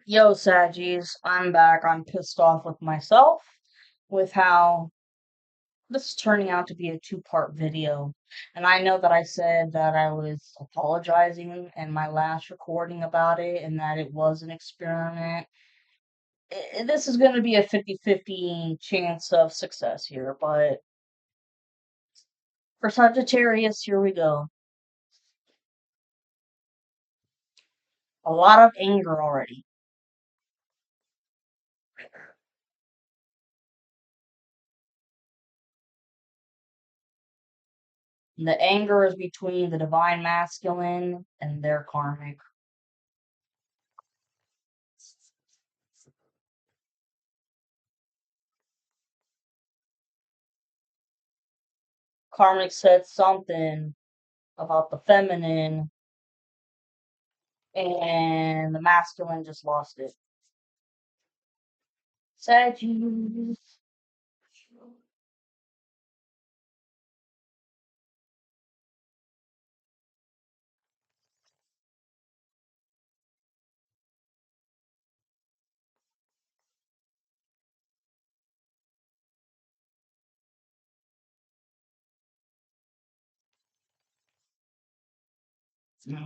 Yo, Saggies, I'm back. I'm pissed off with myself with how this is turning out to be a two-part video. And I know that I said that I was apologizing in my last recording about it and that it was an experiment. This is going to be a 50-50 chance of success here, but for Sagittarius, here we go. A lot of anger already. And the anger is between the divine masculine and their karmic. Karmic said something about the feminine, and the masculine just lost it. Sagittarius.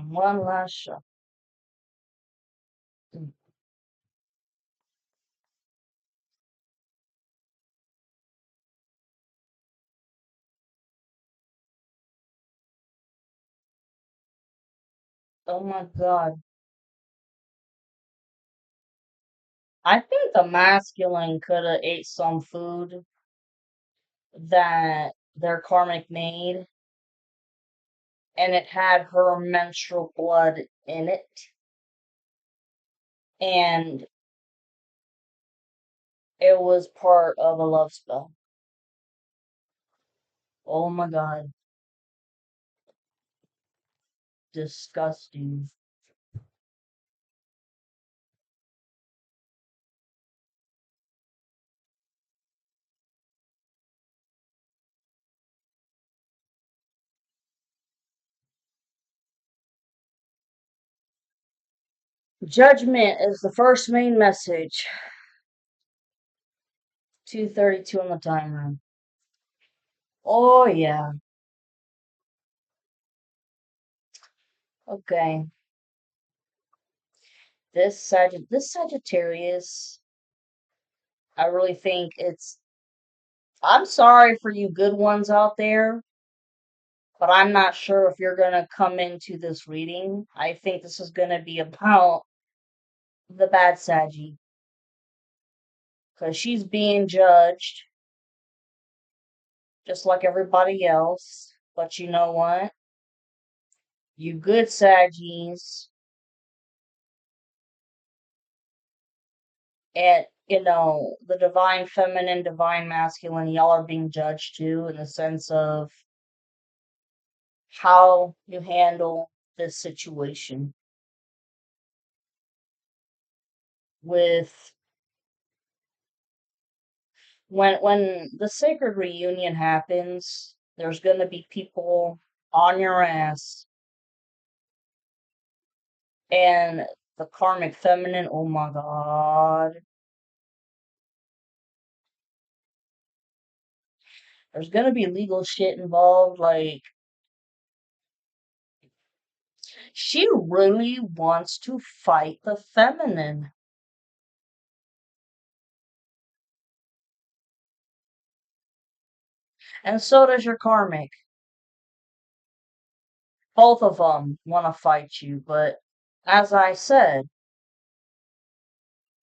One last shot. Oh my god. I think the masculine could have ate some food that their karmic made, and it had her menstrual blood in it, and it was part of a love spell. Oh my god. Disgusting. Judgment is the first main message. 2:32 on the timer. Oh yeah. Okay. This Sagittarius, I really think I'm sorry for you good ones out there, but I'm not sure if you're gonna come into this reading. I think this is gonna be about the bad Saggy. Because she's being judged just like everybody else. But you know what? You good Saggies, and the divine feminine, divine masculine, y'all are being judged too in the sense of how you handle this situation with when the sacred reunion happens, there's going to be people on your ass, and the karmic feminine, oh my god, there's going to be legal shit involved. Like, she really wants to fight the feminine, and so does your karmic. Both of them want to fight you, but as I said,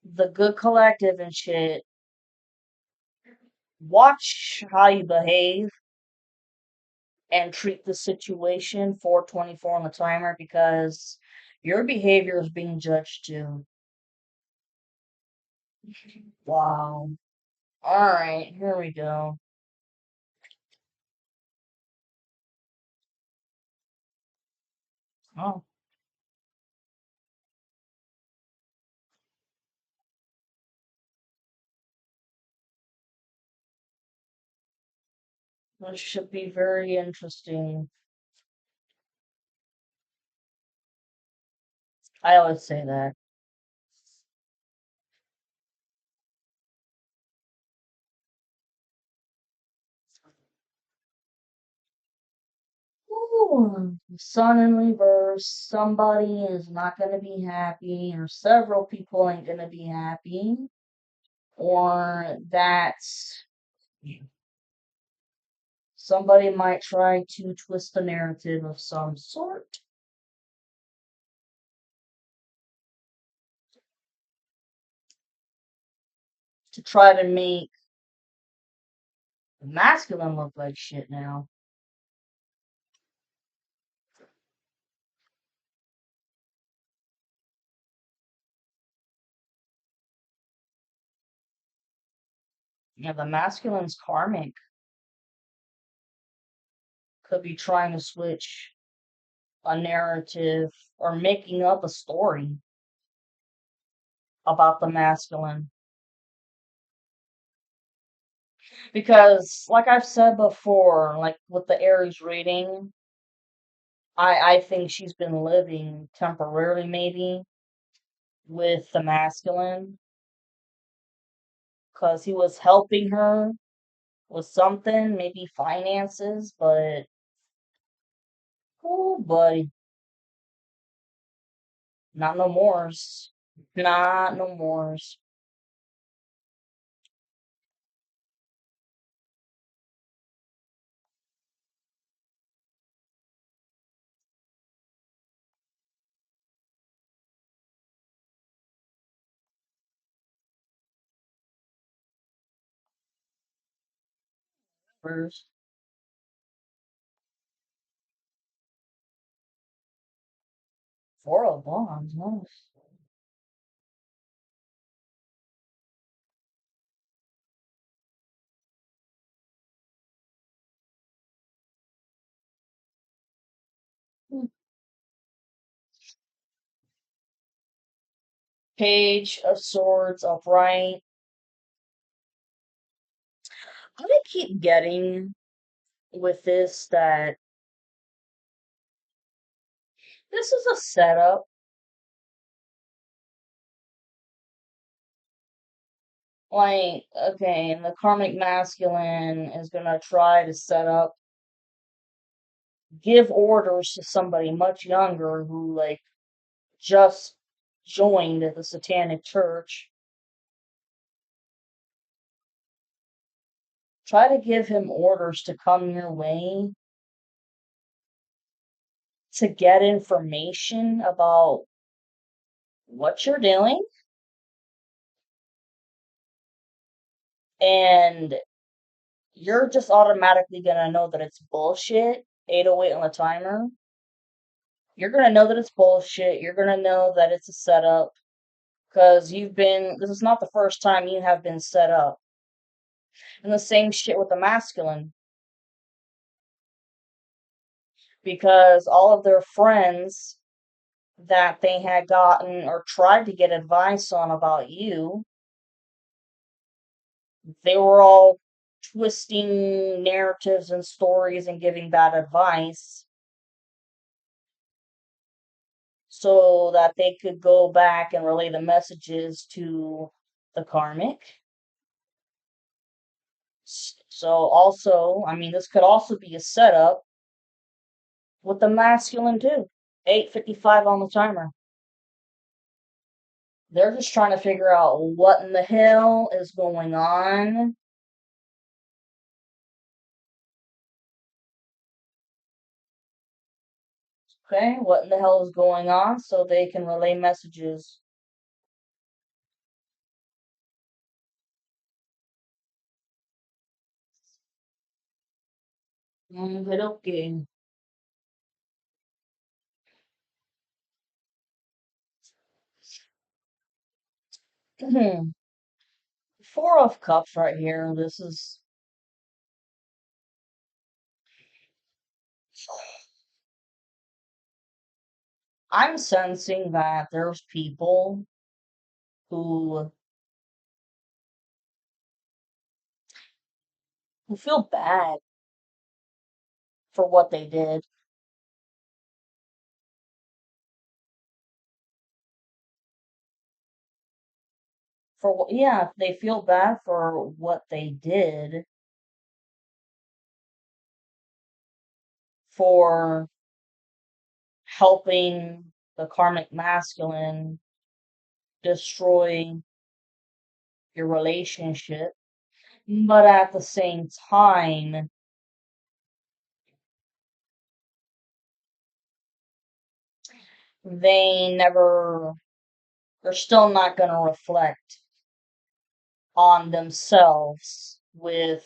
the good collective and shit, watch how you behave and treat the situation. 4:24 on the timer, because your behavior is being judged too. Wow. Alright, here we go. Oh, this should be very interesting. I always say that. Ooh, sun in reverse. Somebody is not going to be happy, or several people ain't going to be happy, or that somebody might try to twist the narrative of some sort to try to make the masculine look like shit now. Yeah, the masculine's karmic could be trying to switch a narrative or making up a story about the masculine. Because, like I've said before, like with the Aries reading, I think she's been living temporarily, maybe, with the masculine, because he was helping her with something, maybe finances, but, oh, buddy, not no mores. Not no mores. First, four of wands, nice. Hmm. Page of swords upright. I keep getting with this that this is a setup. Like, okay, and the karmic masculine is gonna try to set up, give orders to somebody much younger who, like, just joined the satanic church. Try to give him orders to come your way to get information about what you're doing, and you're just automatically gonna know that it's bullshit. 808 on the timer. You're gonna know that it's bullshit. You're gonna know that it's a setup because this is not the first time you have been set up. And the same shit with the masculine, because all of their friends that they had gotten or tried to get advice on about you, they were all twisting narratives and stories and giving bad advice so that they could go back and relay the messages to the karmic. So also, I mean, this could also be a setup with the masculine too. 8:55 on the timer. They're just trying to figure out what in the hell is going on. Okay, what in the hell is going on so they can relay messages. But okay. Four of Cups right here. This is. I'm sensing that there's people who feel bad for what they did. Yeah, they feel bad for what they did for helping the karmic masculine destroy your relationship, but at the same time, they never, they're still not going to reflect on themselves with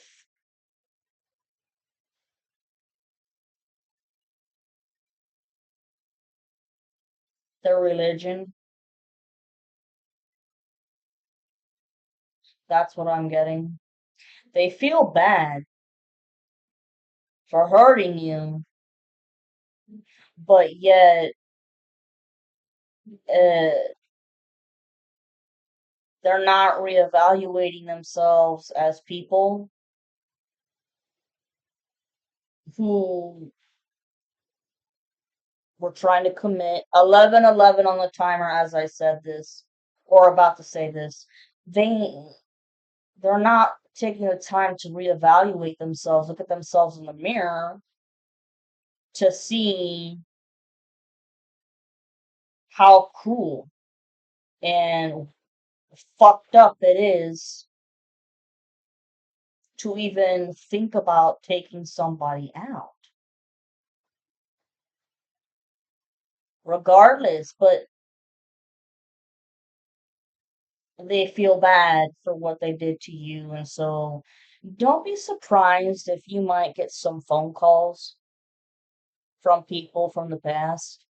their religion. That's what I'm getting. They feel bad for hurting you, but yet uh, they're not reevaluating themselves as people who were trying to commit 11:11 on the timer as I said this or about to say this. They're not taking the time to reevaluate themselves, look at themselves in the mirror to see how cruel and fucked up it is to even think about taking somebody out. Regardless, but they feel bad for what they did to you, and so don't be surprised if you might get some phone calls from people from the past,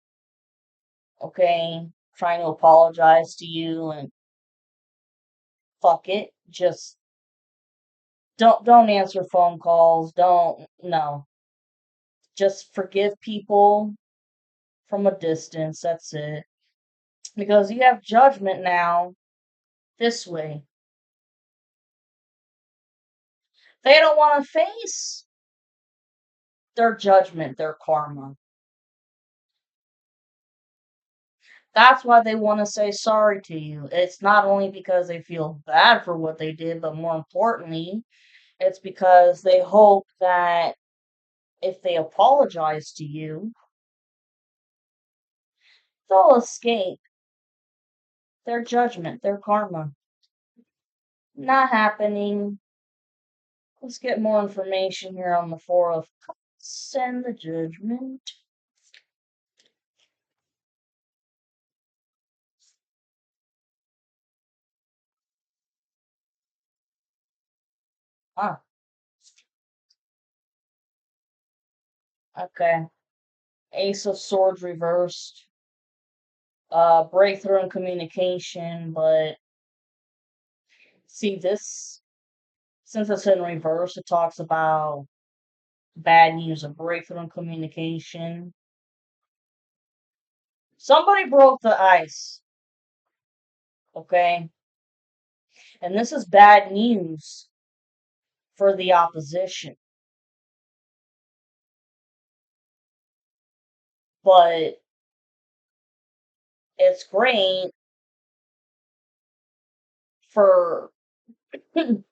okay, trying to apologize to you and fuck it. Just don't answer phone calls. Don't no. Just forgive people from a distance. That's it. Because you have judgment now this way. They don't want to face their judgment, their karma. That's why they want to say sorry to you. It's not only because they feel bad for what they did, but more importantly, it's because they hope that if they apologize to you, they'll escape their judgment, their karma. Not happening. Let's get more information here on the Four of Cups and the Judgment. Ah, okay. Ace of Swords reversed. Breakthrough in communication, but see this, since it's in reverse, it talks about bad news, a breakthrough in communication. Somebody broke the ice, okay? And this is bad news for the opposition. But it's great for for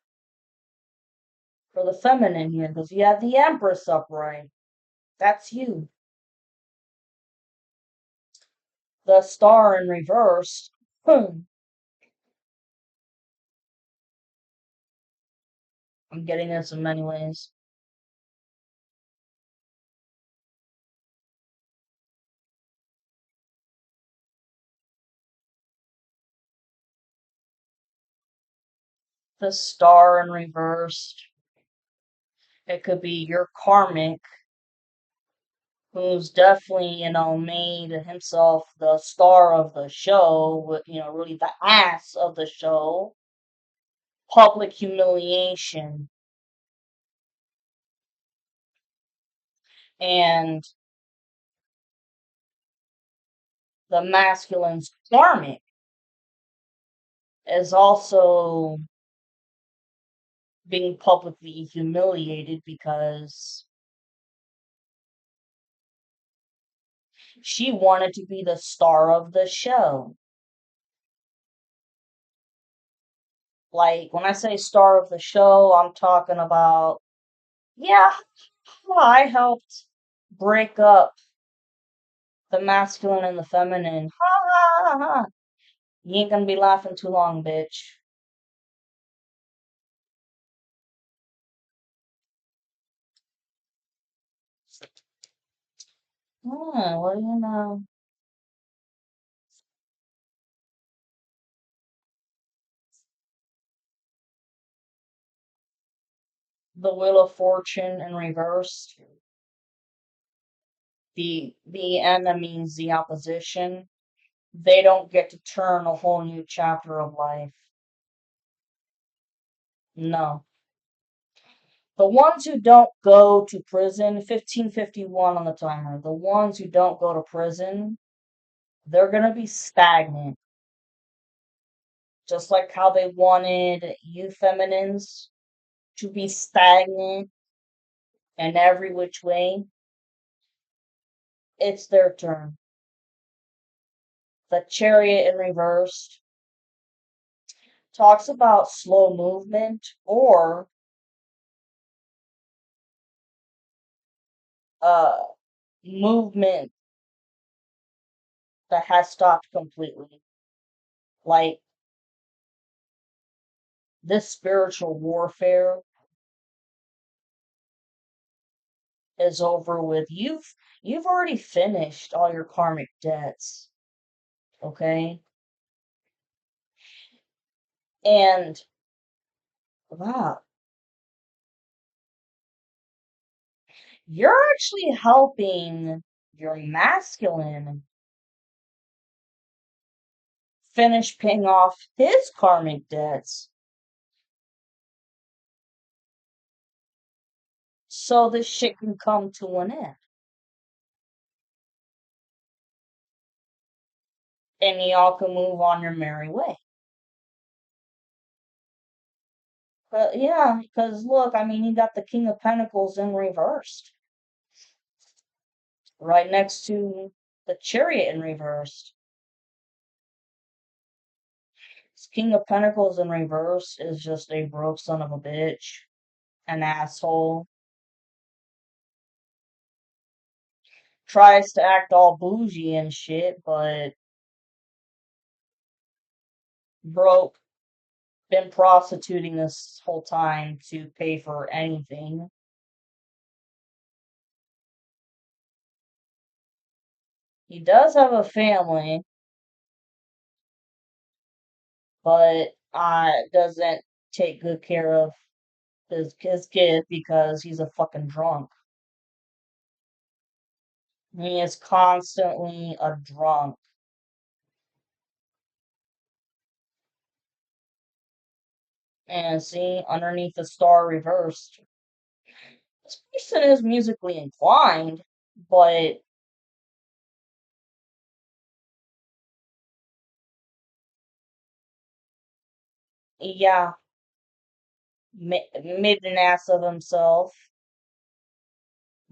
the feminine here because you have the Empress upright. That's you. The Star in reverse. I'm getting this in many ways. The Star in reverse. It could be your karmic, who's definitely, made himself the star of the show, really the ass of the show. Public humiliation. And the masculine's karmic is also being publicly humiliated because she wanted to be the star of the show. Like, when I say star of the show, I'm talking about, yeah, I helped break up the masculine and the feminine. Ha ha ha ha. You ain't gonna be laughing too long, bitch. What do you know? The Wheel of Fortune in reverse. The enemies, the opposition, they don't get to turn a whole new chapter of life. No. The ones who don't go to prison, 1551 on the timer, the ones who don't go to prison, they're gonna be stagnant. Just like how they wanted you feminines to be stagnant in every which way, it's their turn. The Chariot in reverse talks about slow movement or uh movement that has stopped completely. Like this spiritual warfare is over with. You've already finished all your karmic debts, okay? And wow, you're actually helping your masculine finish paying off his karmic debts. So this shit can come to an end. And y'all can move on your merry way. But yeah, because look, I mean, you got the King of Pentacles in reversed, right next to the Chariot in reversed. This King of Pentacles in reverse is just a broke son of a bitch, an asshole. Tries to act all bougie and shit, but broke, been prostituting this whole time to pay for anything. He does have a family, but doesn't take good care of his kid because he's a fucking drunk. He is constantly a drunk. And see, underneath the star reversed, this person is musically inclined, but yeah, made an ass of himself,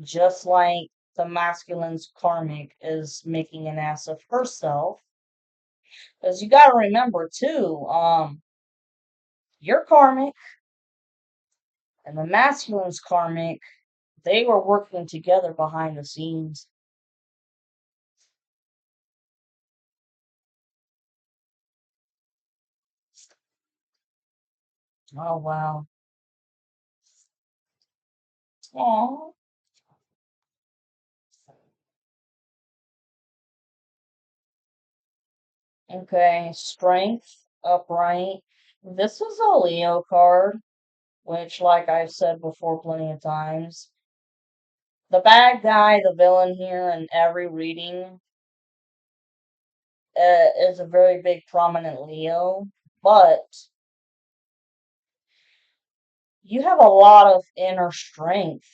just like the masculine's karmic is making an ass of herself. Because you gotta remember too, your karmic and the masculine's karmic, they were working together behind the scenes. Oh wow. Aw. Okay, strength, upright. This is a Leo card, which, like I've said before plenty of times, the bad guy, the villain here in every reading, is a very big prominent Leo, but you have a lot of inner strength.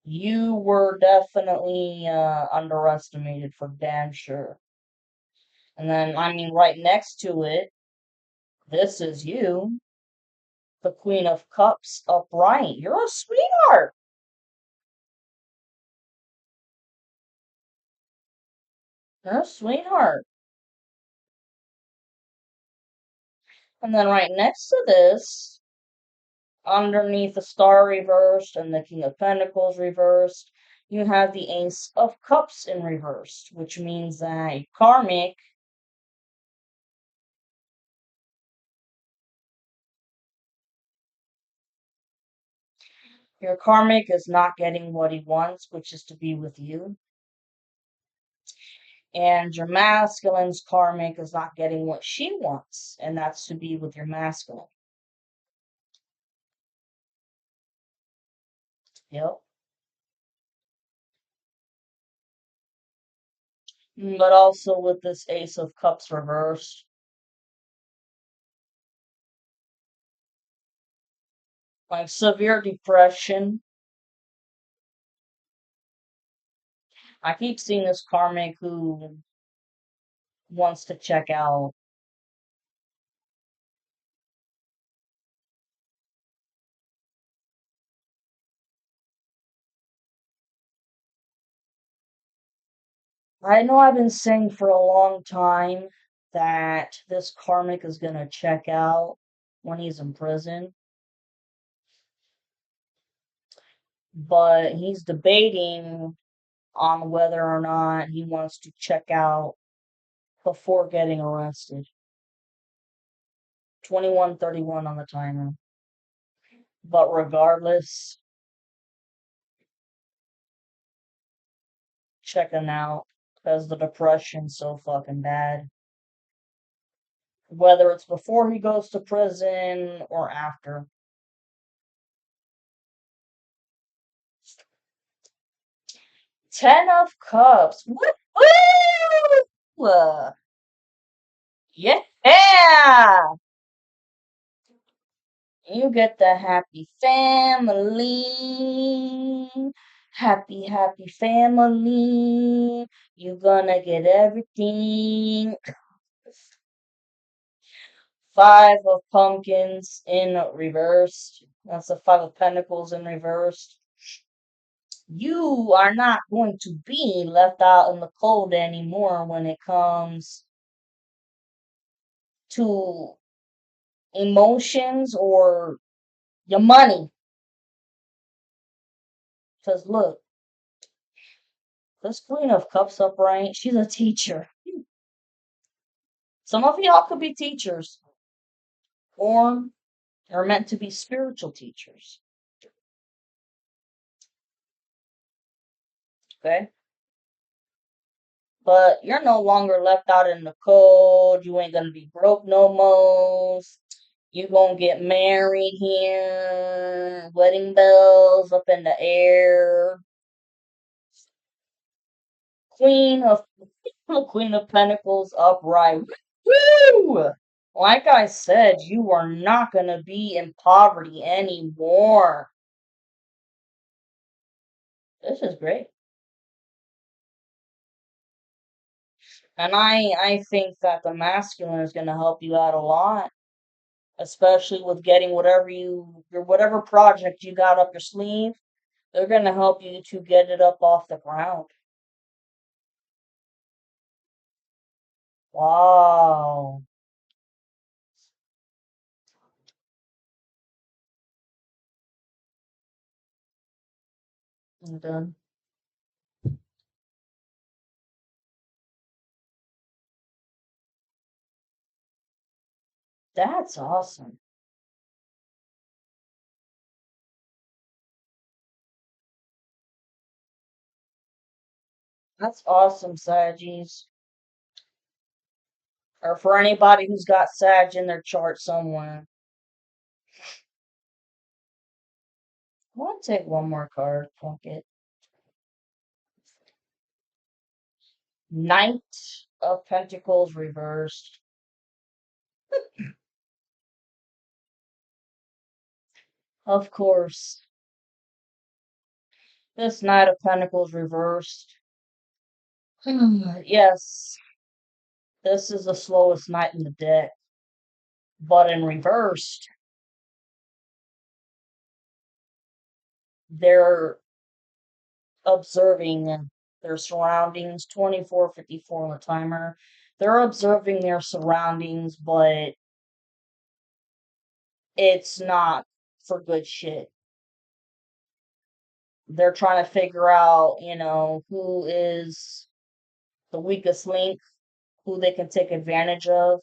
You were definitely underestimated for damn sure. And then, I mean, right next to it, this is you, the Queen of Cups upright. You're a sweetheart. You're a sweetheart. And then right next to this, underneath the Star reversed and the King of Pentacles reversed, You have the Ace of Cups in reverse, which means that your karmic is not getting what he wants, which is to be with you. And your masculine's karmic is not getting what she wants, and that's to be with your masculine. Yep. But also with this Ace of Cups reversed, like severe depression. I keep seeing this karmic who wants to check out. I know I've been saying for a long time that this karmic is going to check out when he's in prison, but he's debating on whether or not he wants to check out before getting arrested. 21:31 on the timer. But regardless, checking out because the depression's so fucking bad. Whether it's before he goes to prison or after. 10 of Cups. Woo! Yeah! You get the happy family. Happy, happy family. You're gonna get everything. 5 of Pumpkins in reversed. That's the 5 of Pentacles in reversed. You are not going to be left out in the cold anymore when it comes to emotions or your money. Because look, this Queen of Cups upright, she's a teacher. Some of y'all could be teachers or are meant to be spiritual teachers. Okay? But you're no longer left out in the cold. You ain't gonna be broke no more. You gonna get married here. Wedding bells up in the air. Queen of Queen of Pentacles upright. Woo! Like I said, you are not gonna be in poverty anymore. This is great. And I think that the masculine is gonna help you out a lot, especially with getting whatever project you got up your sleeve. They're gonna help you to get it up off the ground. Wow. I'm done. That's awesome. That's awesome, Saggies. Or for anybody who's got Sag in their chart somewhere. I want to take one more card. Fuck it. Knight of Pentacles reversed. Of course. This Knight of Pentacles reversed. Yes, this is the slowest knight in the deck. But in reversed, they're observing their surroundings. 24:54 on the timer. They're observing their surroundings, but it's not for good shit. They're trying to figure out, who is the weakest link, who they can take advantage of.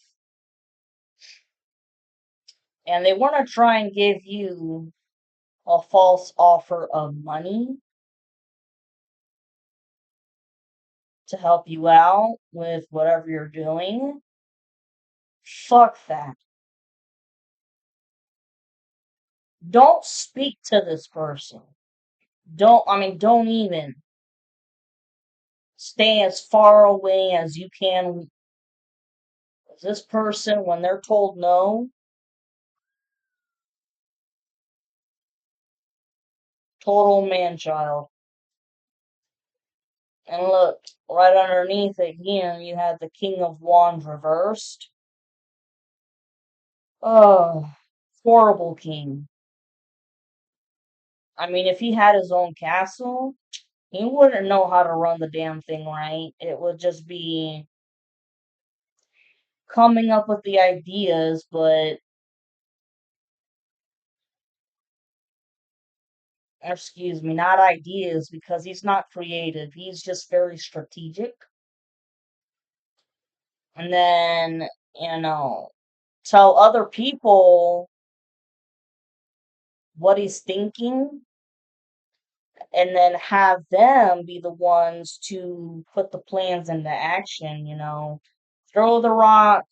And they want to try and give you a false offer of money to help you out with whatever you're doing. Fuck that. Don't speak to this person. Don't even. Stay as far away as you can. This person, when they're told no, total man child. And look, right underneath it again, you have the King of Wands reversed. Oh, horrible king. If he had his own castle, he wouldn't know how to run the damn thing right. It would just be coming up with the ideas, but excuse me, not ideas because he's not creative. He's just very strategic. And then, you know, tell other people what he's thinking and then have them be the ones to put the plans into action, Throw the rock,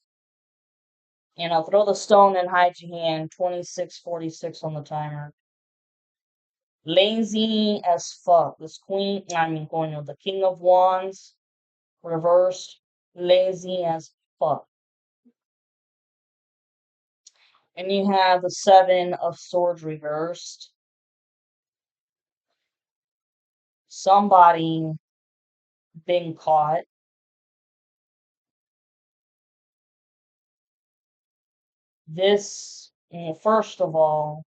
throw the stone and hide your hand. 26:46 on the timer. Lazy as fuck. This the King of Wands reversed. Lazy as fuck. And you have the Seven of Swords reversed. Somebody being caught. This, first of all,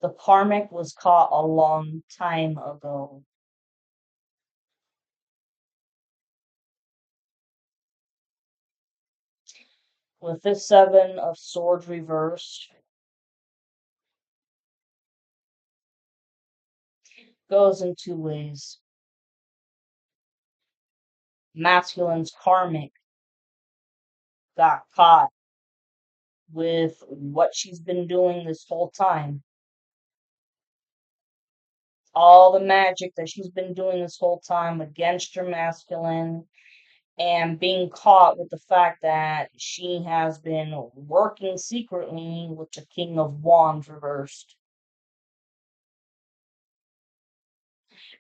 the karmic was caught a long time ago. With this Seven of Swords reversed, goes in two ways. Masculine's karmic got caught with what she's been doing this whole time. All the magic that she's been doing this whole time against your masculine, and being caught with the fact that she has been working secretly with the King of Wands reversed.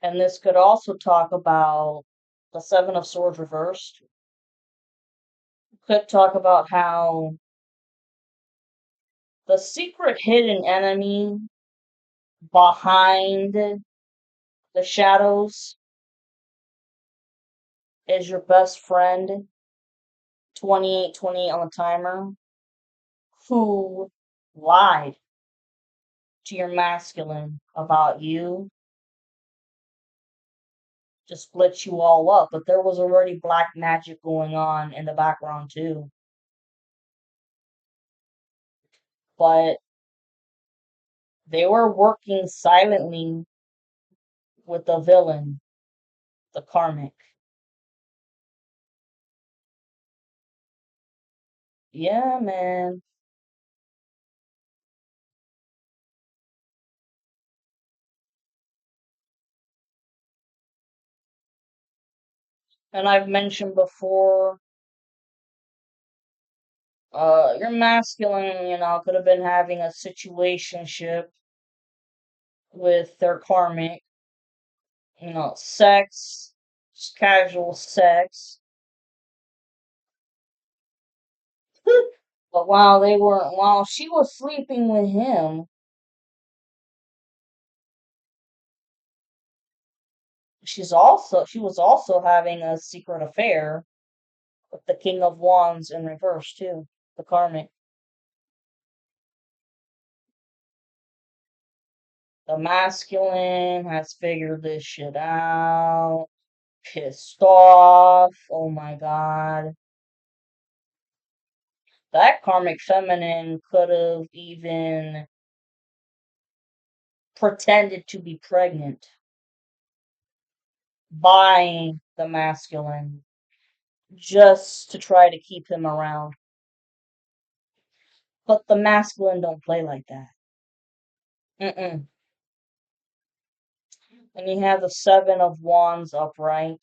And this could also talk about the Seven of Swords reversed. Could talk about how the secret hidden enemy behind the shadows is your best friend, 28:28 on the timer, who lied to your masculine about you to split you all up. But there was already black magic going on in the background too. But they were working silently with the villain, the karmic. Yeah, man. And I've mentioned before, your masculine, could have been having a situationship with their karmic, sex, just casual sex. But while she was sleeping with him, she was also having a secret affair with the King of Wands in reverse too, the karmic. The masculine has figured this shit out, pissed off. Oh my god. That karmic feminine could have even pretended to be pregnant. by the masculine just to try to keep him around. But the masculine don't play like that. Mm-mm. And you have the Seven of Wands upright.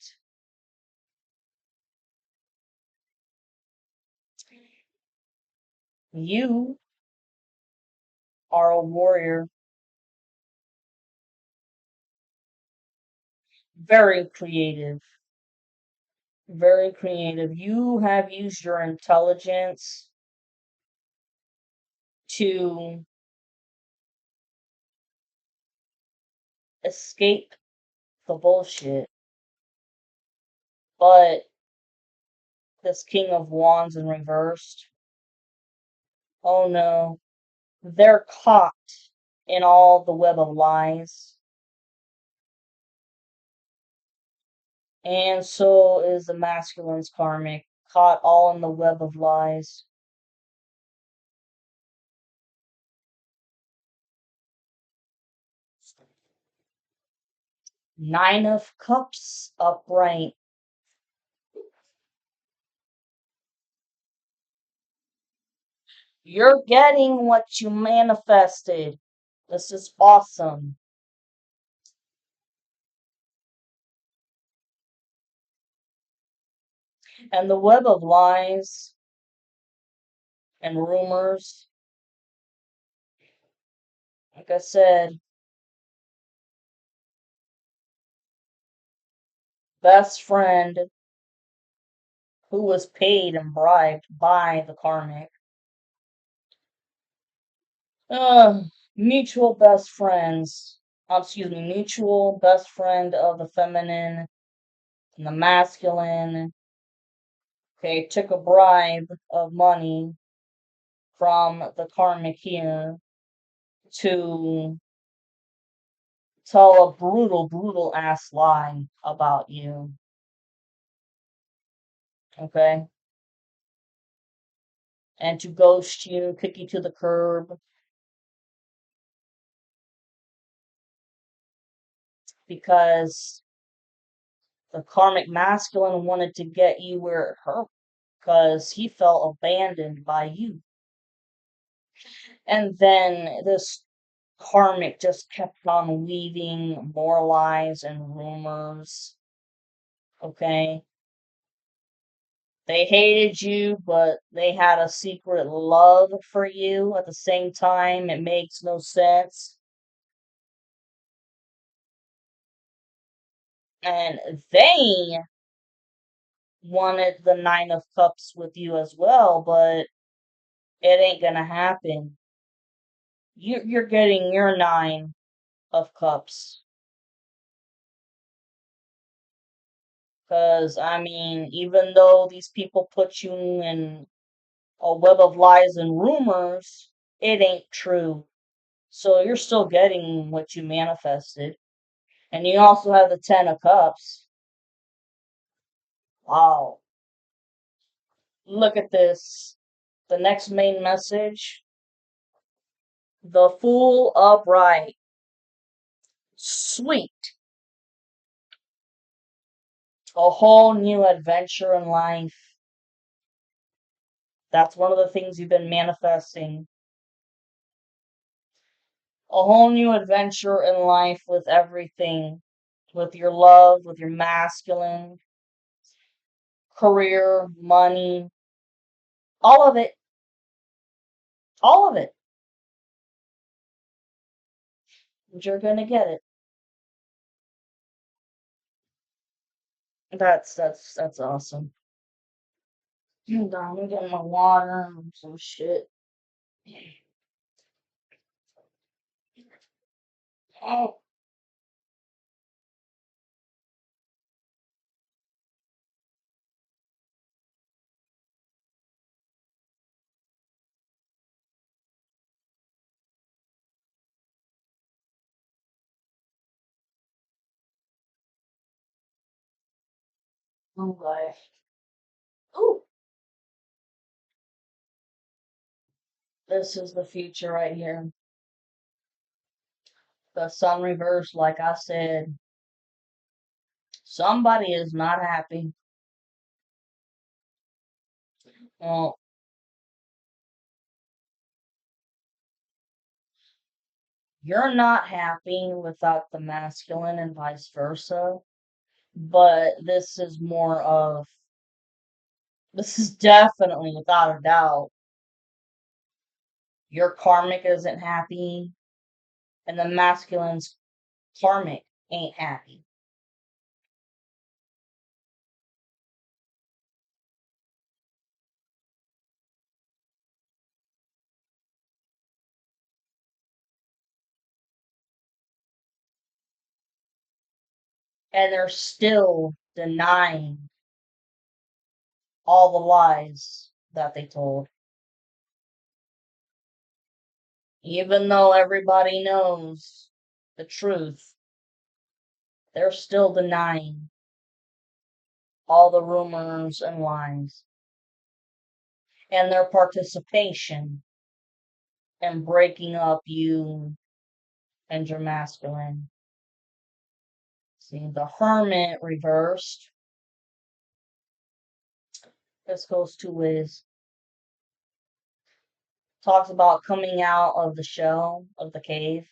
You are a warrior, very creative, very creative. You have used your intelligence to escape the bullshit. But this King of Wands in reversed, oh no, they're caught in all the web of lies. And so is the masculine's karmic, caught all in the web of lies. Nine of Cups upright. You're getting what you manifested. This is awesome. And the web of lies and rumors, like I said, best friend who was paid and bribed by the karmic. Mutual best friends. Excuse me, mutual best friend of the feminine and the masculine. Okay, took a bribe of money from the karmic here to tell a brutal, brutal ass lie about you. Okay? And to ghost you, kick you to the curb because the karmic masculine wanted to get you where it hurt because he felt abandoned by you. And then this karmic just kept on weaving more lies and rumors. Okay? They hated you, but they had a secret love for you at the same time. It makes no sense. And they wanted the Nine of Cups with you as well, but it ain't gonna happen. You're getting your Nine of Cups. Because, I mean, even though these people put you in a web of lies and rumors, it ain't true. So you're still getting what you manifested. And you also have the Ten of Cups. Wow. Look at this. The next main message. The Fool upright. Sweet. A whole new adventure in life. That's one of the things you've been manifesting. A whole new adventure in life with everything. With your love, with your masculine, career, money, all of it. All of it. You're gonna get it. That's awesome. Hold on, I'm getting my water and some shit. Oh, oh gosh. Ooh, this is the future right here. The sun reversed, like I said. Somebody is not happy. Well, you're not happy without the masculine and vice versa, but this is definitely without a doubt, your karmic isn't happy, and the masculine's karmic ain't happy. And they're still denying all the lies that they told. Even though everybody knows the truth, they're still denying all the rumors and lies and their participation in breaking up you and your masculine. See, the hermit reversed. This goes two ways. Talks about coming out of the shell of the cave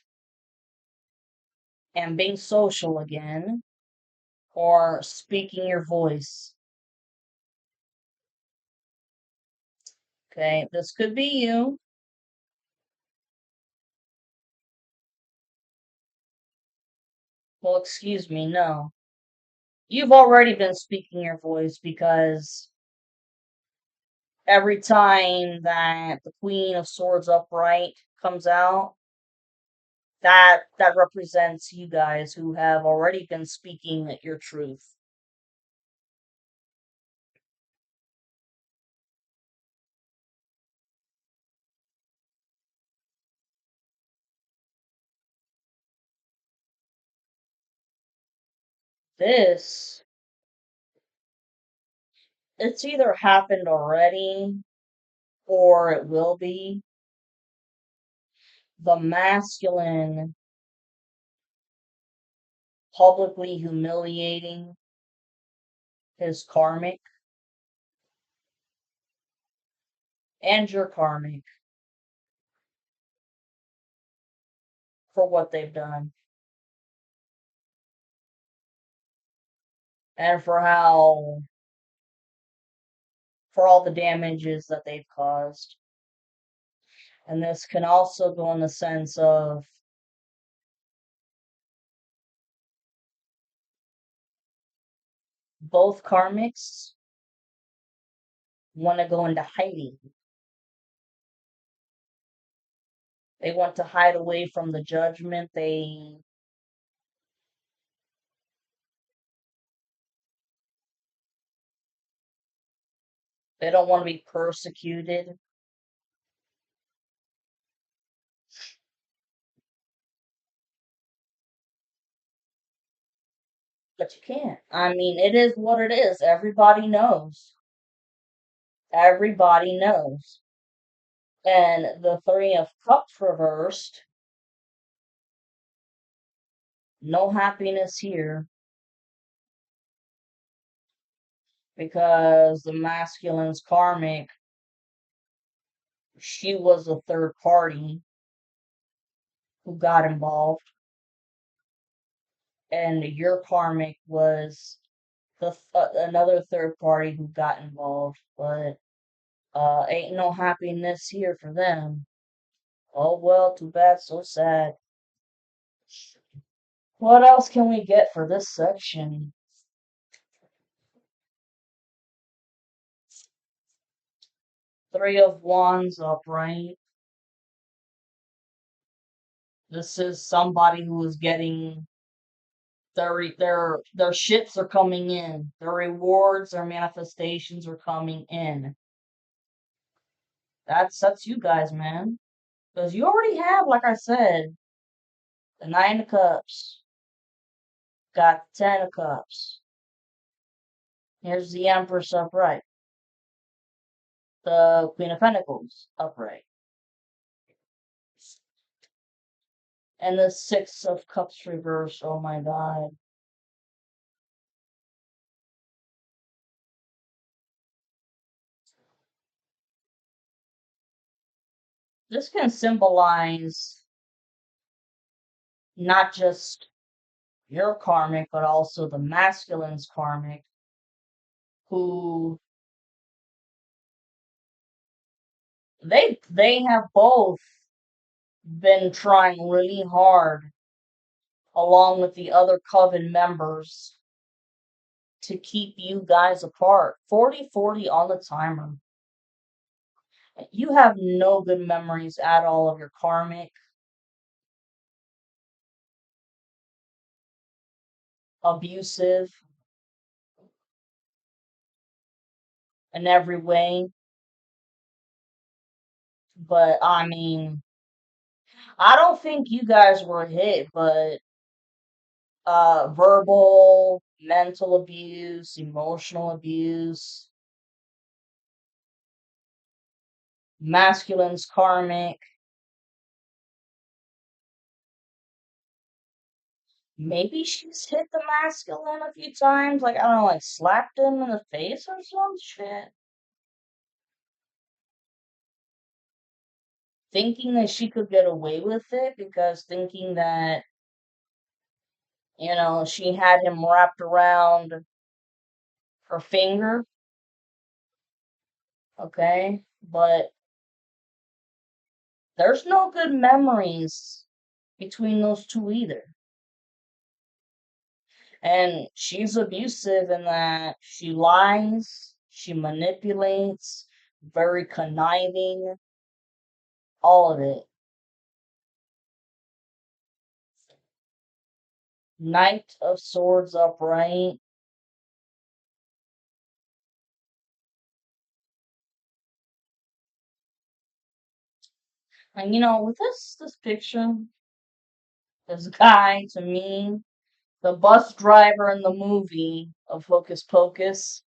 and being social again, or speaking your voice. Okay, this could be you. Well, excuse me, no. You've already been speaking your voice because every time that the Queen of Swords upright comes out, that represents you guys who have already been speaking your truth. This, it's either happened already or it will be. The masculine publicly humiliating his karmic and your karmic for what they've done and for all the damages that they've caused. And this can also go in the sense of both karmics want to go into hiding. They want to hide away from the judgment. They don't want to be persecuted, but you can't. I mean, it is what it is. Everybody knows. Everybody knows. And the Three of Cups reversed, no happiness here because the masculine's karmic, she was a third party who got involved, and your karmic was another third party who got involved, but ain't no happiness here for them. Oh well, too bad, so sad. What else can we get for this section? Three of Wands upright. This is somebody who is getting their ships are coming in. Their rewards, their manifestations are coming in. That's you guys, man. Because you already have, like I said, the Nine of Cups, got the Ten of Cups. Here's the Empress upright, the Queen of Pentacles upright, and the Six of Cups reversed. Oh my God. This can symbolize not just your karmic, but also the masculine's karmic, who they have both been trying really hard, along with the other coven members, to keep you guys apart. 40/40 on the timer. You have no good memories at all of your karmic, abusive in every way. But I mean, I don't think you guys were hit, but verbal, mental abuse, emotional abuse, masculine's karmic. Maybe she's hit the masculine a few times, like I don't know, like slapped him in the face or some shit. Thinking that she could get away with it because thinking that, she had him wrapped around her finger, okay? But there's no good memories between those two either. And she's abusive in that she lies, she manipulates, very conniving, all of it. Knight of Swords upright. And with this picture, this guy to me, the bus driver in the movie of Hocus Pocus,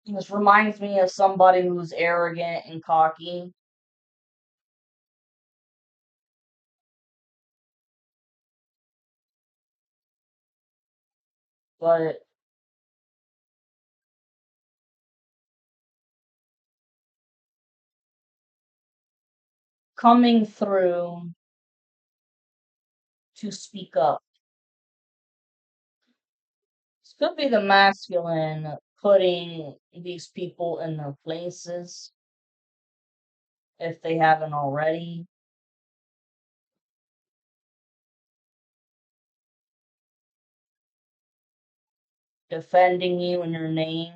this reminds me of somebody who's arrogant and cocky, but coming through to speak up. This could be the masculine putting these people in their places if they haven't already, defending you in your name.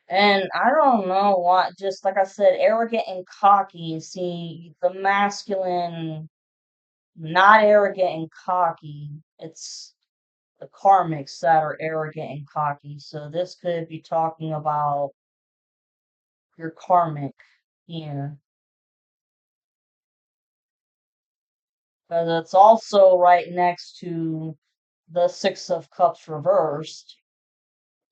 And I don't know why, just like I said, arrogant and cocky. See, the masculine, not arrogant and cocky. It's the karmics that are arrogant and cocky. So this could be talking about your karmic here. Because it's also right next to the Six of Cups reversed.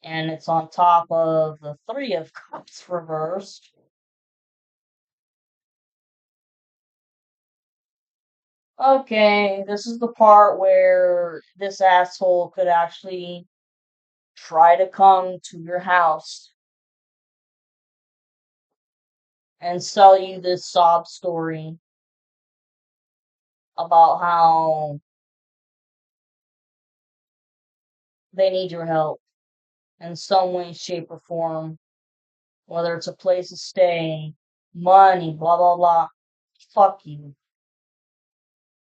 And it's on top of the Three of Cups reversed. Okay, this is the part where this asshole could actually try to come to your house and sell you this sob story about how they need your help in some way, shape, or form, whether it's a place to stay, money, blah, blah, blah. Fuck you.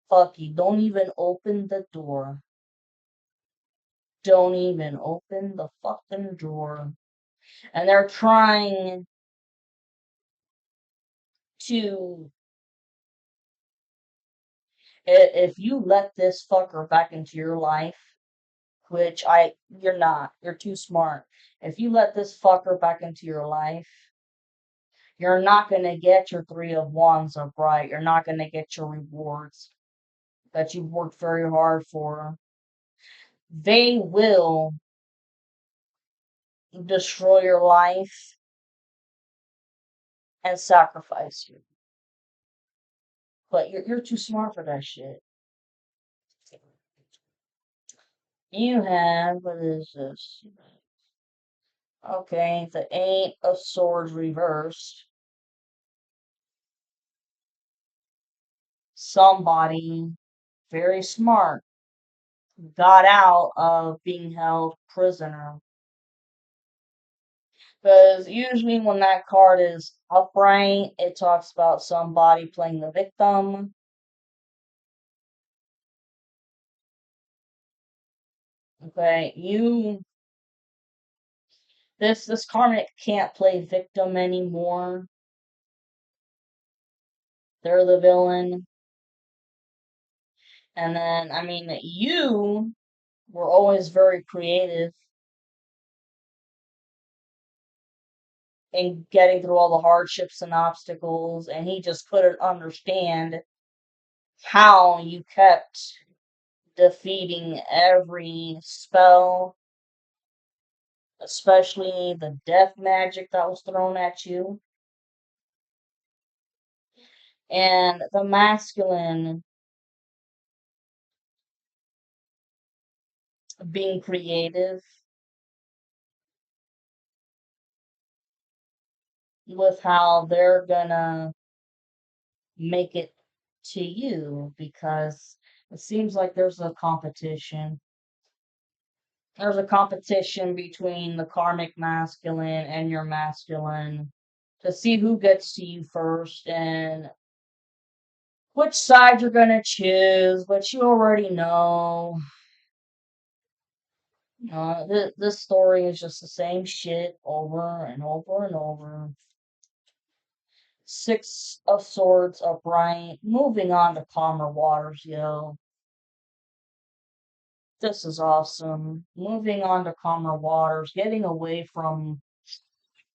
Fuck you. Don't even open the door. Don't even open the fucking door. And they're trying to, if you let this fucker back into your life, which you're not, you're too smart. If you let this fucker back into your life, you're not gonna get your Three of Wands upright. You're not gonna get your rewards that you've worked very hard for. They will destroy your life and sacrifice you. But you're too smart for that shit. You have, what is this? Okay, the Eight of Swords reversed. Somebody very smart got out of being held prisoner. Because usually when that card is upright, it talks about somebody playing the victim. Okay, this karmic can't play victim anymore. They're the villain. And then, I mean, you were always very creative in getting through all the hardships and obstacles, and he just couldn't understand how you kept defeating every spell, especially the death magic that was thrown at you. And the masculine being creative with how they're gonna make it to you because it seems like there's a competition. There's a competition between the karmic masculine and your masculine to see who gets to you first and which side you're gonna choose, but you already know. This story is just the same shit over and over and over. Six of Swords upright. Moving on to calmer waters, yo. This is awesome. Moving on to calmer waters, getting away from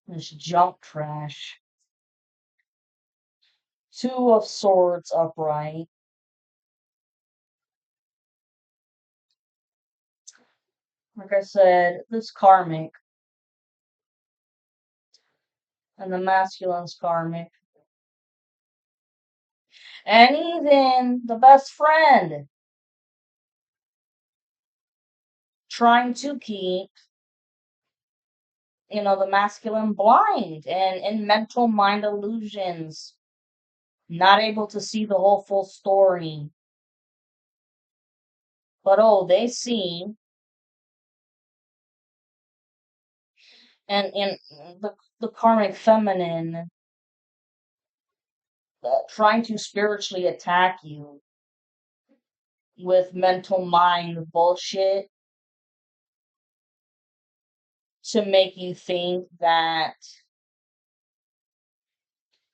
this junk trash. Two of Swords upright. Like I said, this karmic and the masculine's karmic. And even the best friend trying to keep, the masculine blind and in mental mind illusions, not able to see the whole full story. But oh, they see, and in the karmic feminine trying to spiritually attack you with mental mind bullshit to make you think that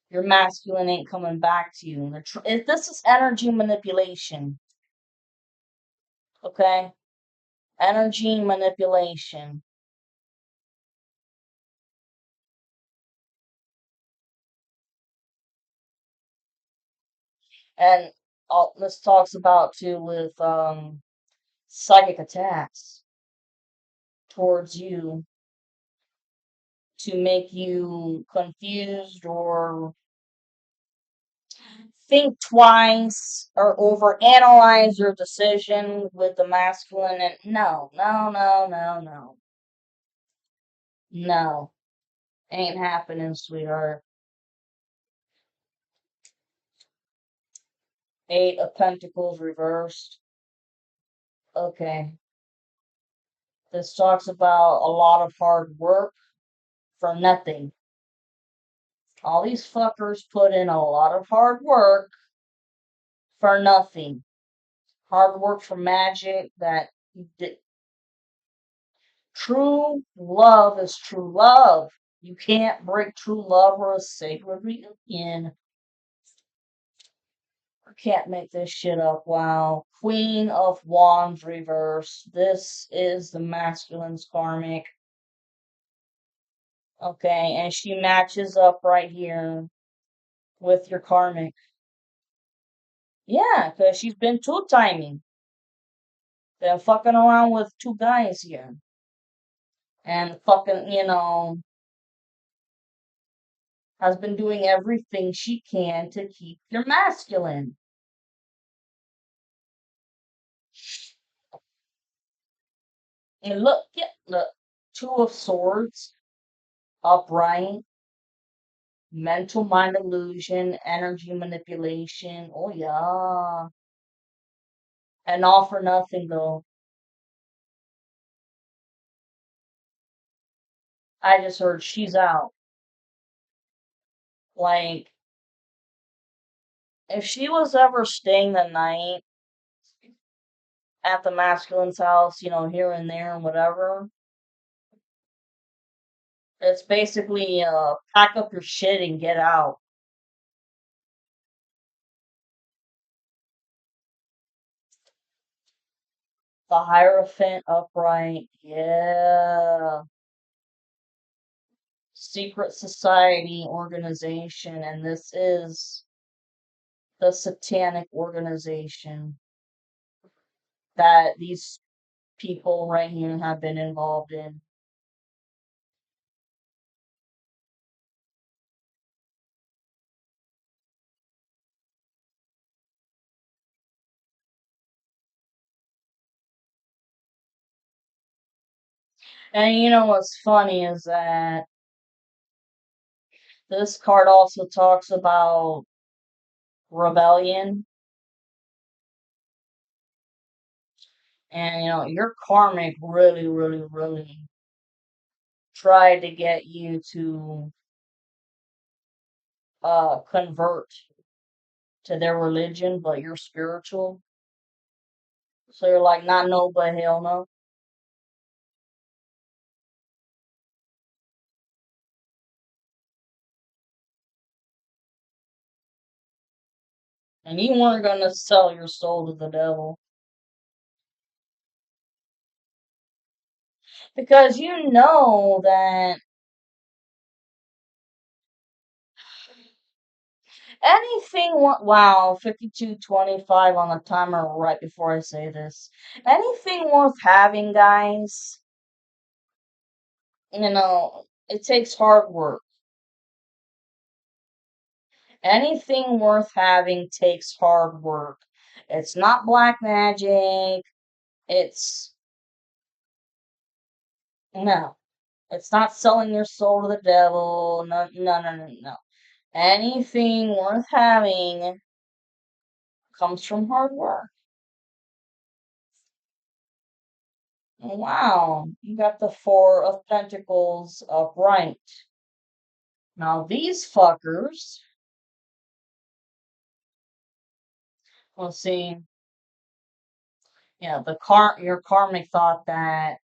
your masculine ain't coming back to you. This is energy manipulation, okay? Energy manipulation. And this talks about too with psychic attacks towards you to make you confused or think twice or overanalyze your decision with the masculine. And no, no, no, no, no, no, ain't happening, sweetheart. Eight of Pentacles reversed. Okay, this talks about a lot of hard work for nothing. All these fuckers put in a lot of hard work for nothing. Hard work for magic that true love is true love. You can't break true love or a sacred reunion. I can't make this shit up. Wow. Queen of Wands reverse. This is the masculine's karmic. Okay, and she matches up right here with your karmic. Yeah, because she's been two-timing. Been fucking around with two guys here. And fucking, has been doing everything she can to keep your masculine. And look, yeah, look. Two of Swords, upright, mental mind illusion, energy manipulation. Oh yeah. And all for nothing though. I just heard she's out. Like, if she was ever staying the night at the masculine's house, here and there and whatever, it's basically pack up your shit and get out. The Hierophant upright, yeah. Secret society organization, and this is the satanic organization that these people right here have been involved in. And you know what's funny is that this card also talks about rebellion. And your karmic really, really, really tried to get you to convert to their religion, but you're spiritual. So you're like, not no, but hell no. And you weren't gonna sell your soul to the devil. Because you know that wow, 52:25 on the timer right before I say this. Anything worth having, guys, it takes hard work. Anything worth having takes hard work. It's not black magic. It's no. It's not selling your soul to the devil. No, no, no, no, no. Anything worth having comes from hard work. Wow, you got the Four of Pentacles upright. Now these fuckers, let's see, your karmic thought that,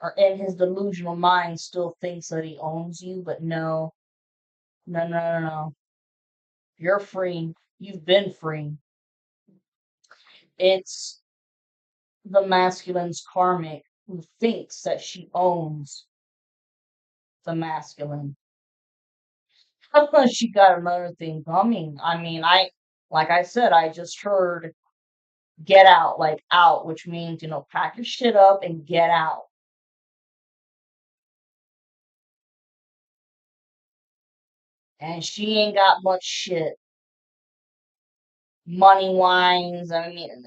or in his delusional mind, still thinks that he owns you, but no, no, no, no, no. You're free. You've been free. It's the masculine's karmic who thinks that she owns the masculine. She got another thing coming. I mean, like I said, I just heard get out, like out, which means, pack your shit up and get out. And she ain't got much shit. Money wise, I mean,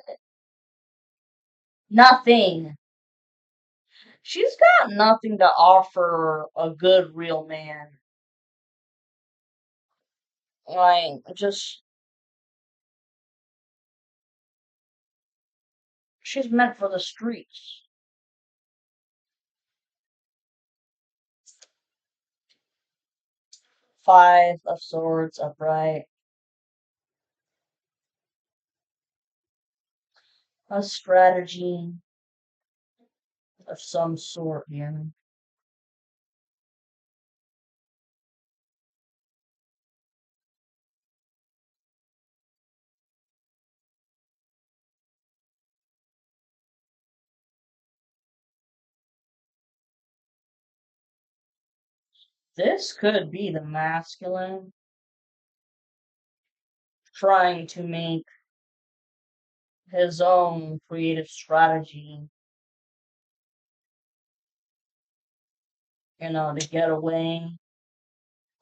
nothing. She's got nothing to offer a good real man. Like, just, she's meant for the streets. Five of Swords upright. A strategy of some sort here. This could be the masculine trying to make his own creative strategy, to get away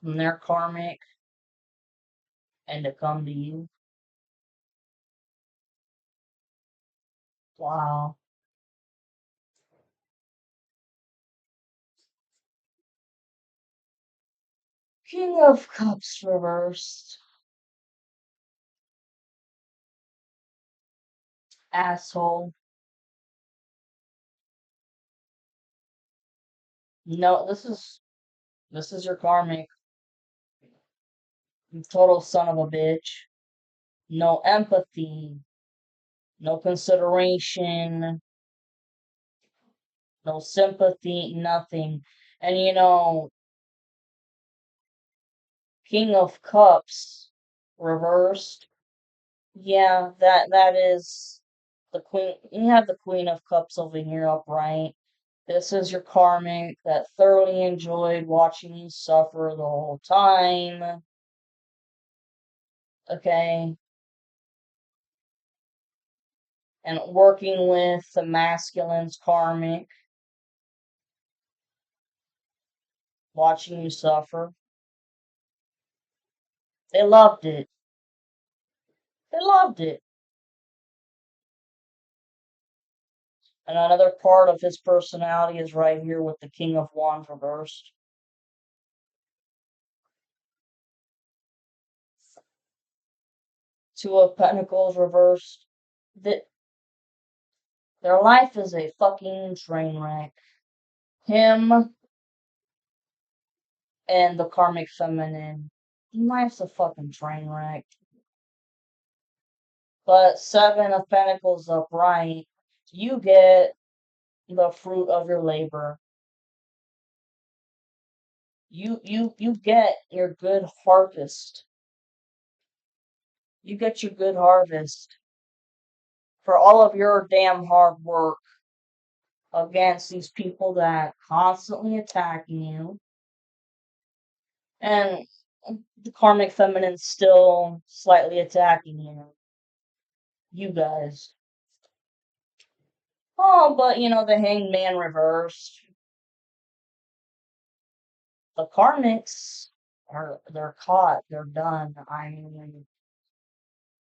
from their karmic and to come to you. Wow. King of Cups reversed. Asshole. No, this is your karmic. You total son of a bitch. No empathy, no consideration, no sympathy, nothing. And King of Cups reversed. Yeah, that is the queen. You have the Queen of Cups over here upright. This is your karmic that thoroughly enjoyed watching you suffer the whole time. Okay, and working with the masculine's karmic, watching you suffer. They loved it. They loved it. And another part of his personality is right here with the King of Wands reversed. Two of Pentacles reversed. That their life is a fucking train wreck. Him and the karmic feminine. Life's a fucking train wreck. But Seven of Pentacles upright, you get the fruit of your labor. You get your good harvest. You get your good harvest for all of your damn hard work against these people that constantly attacking you. And the karmic feminine's still slightly attacking you. You guys. Oh, but the hanged man reversed. The karmics they're caught. They're done. I mean,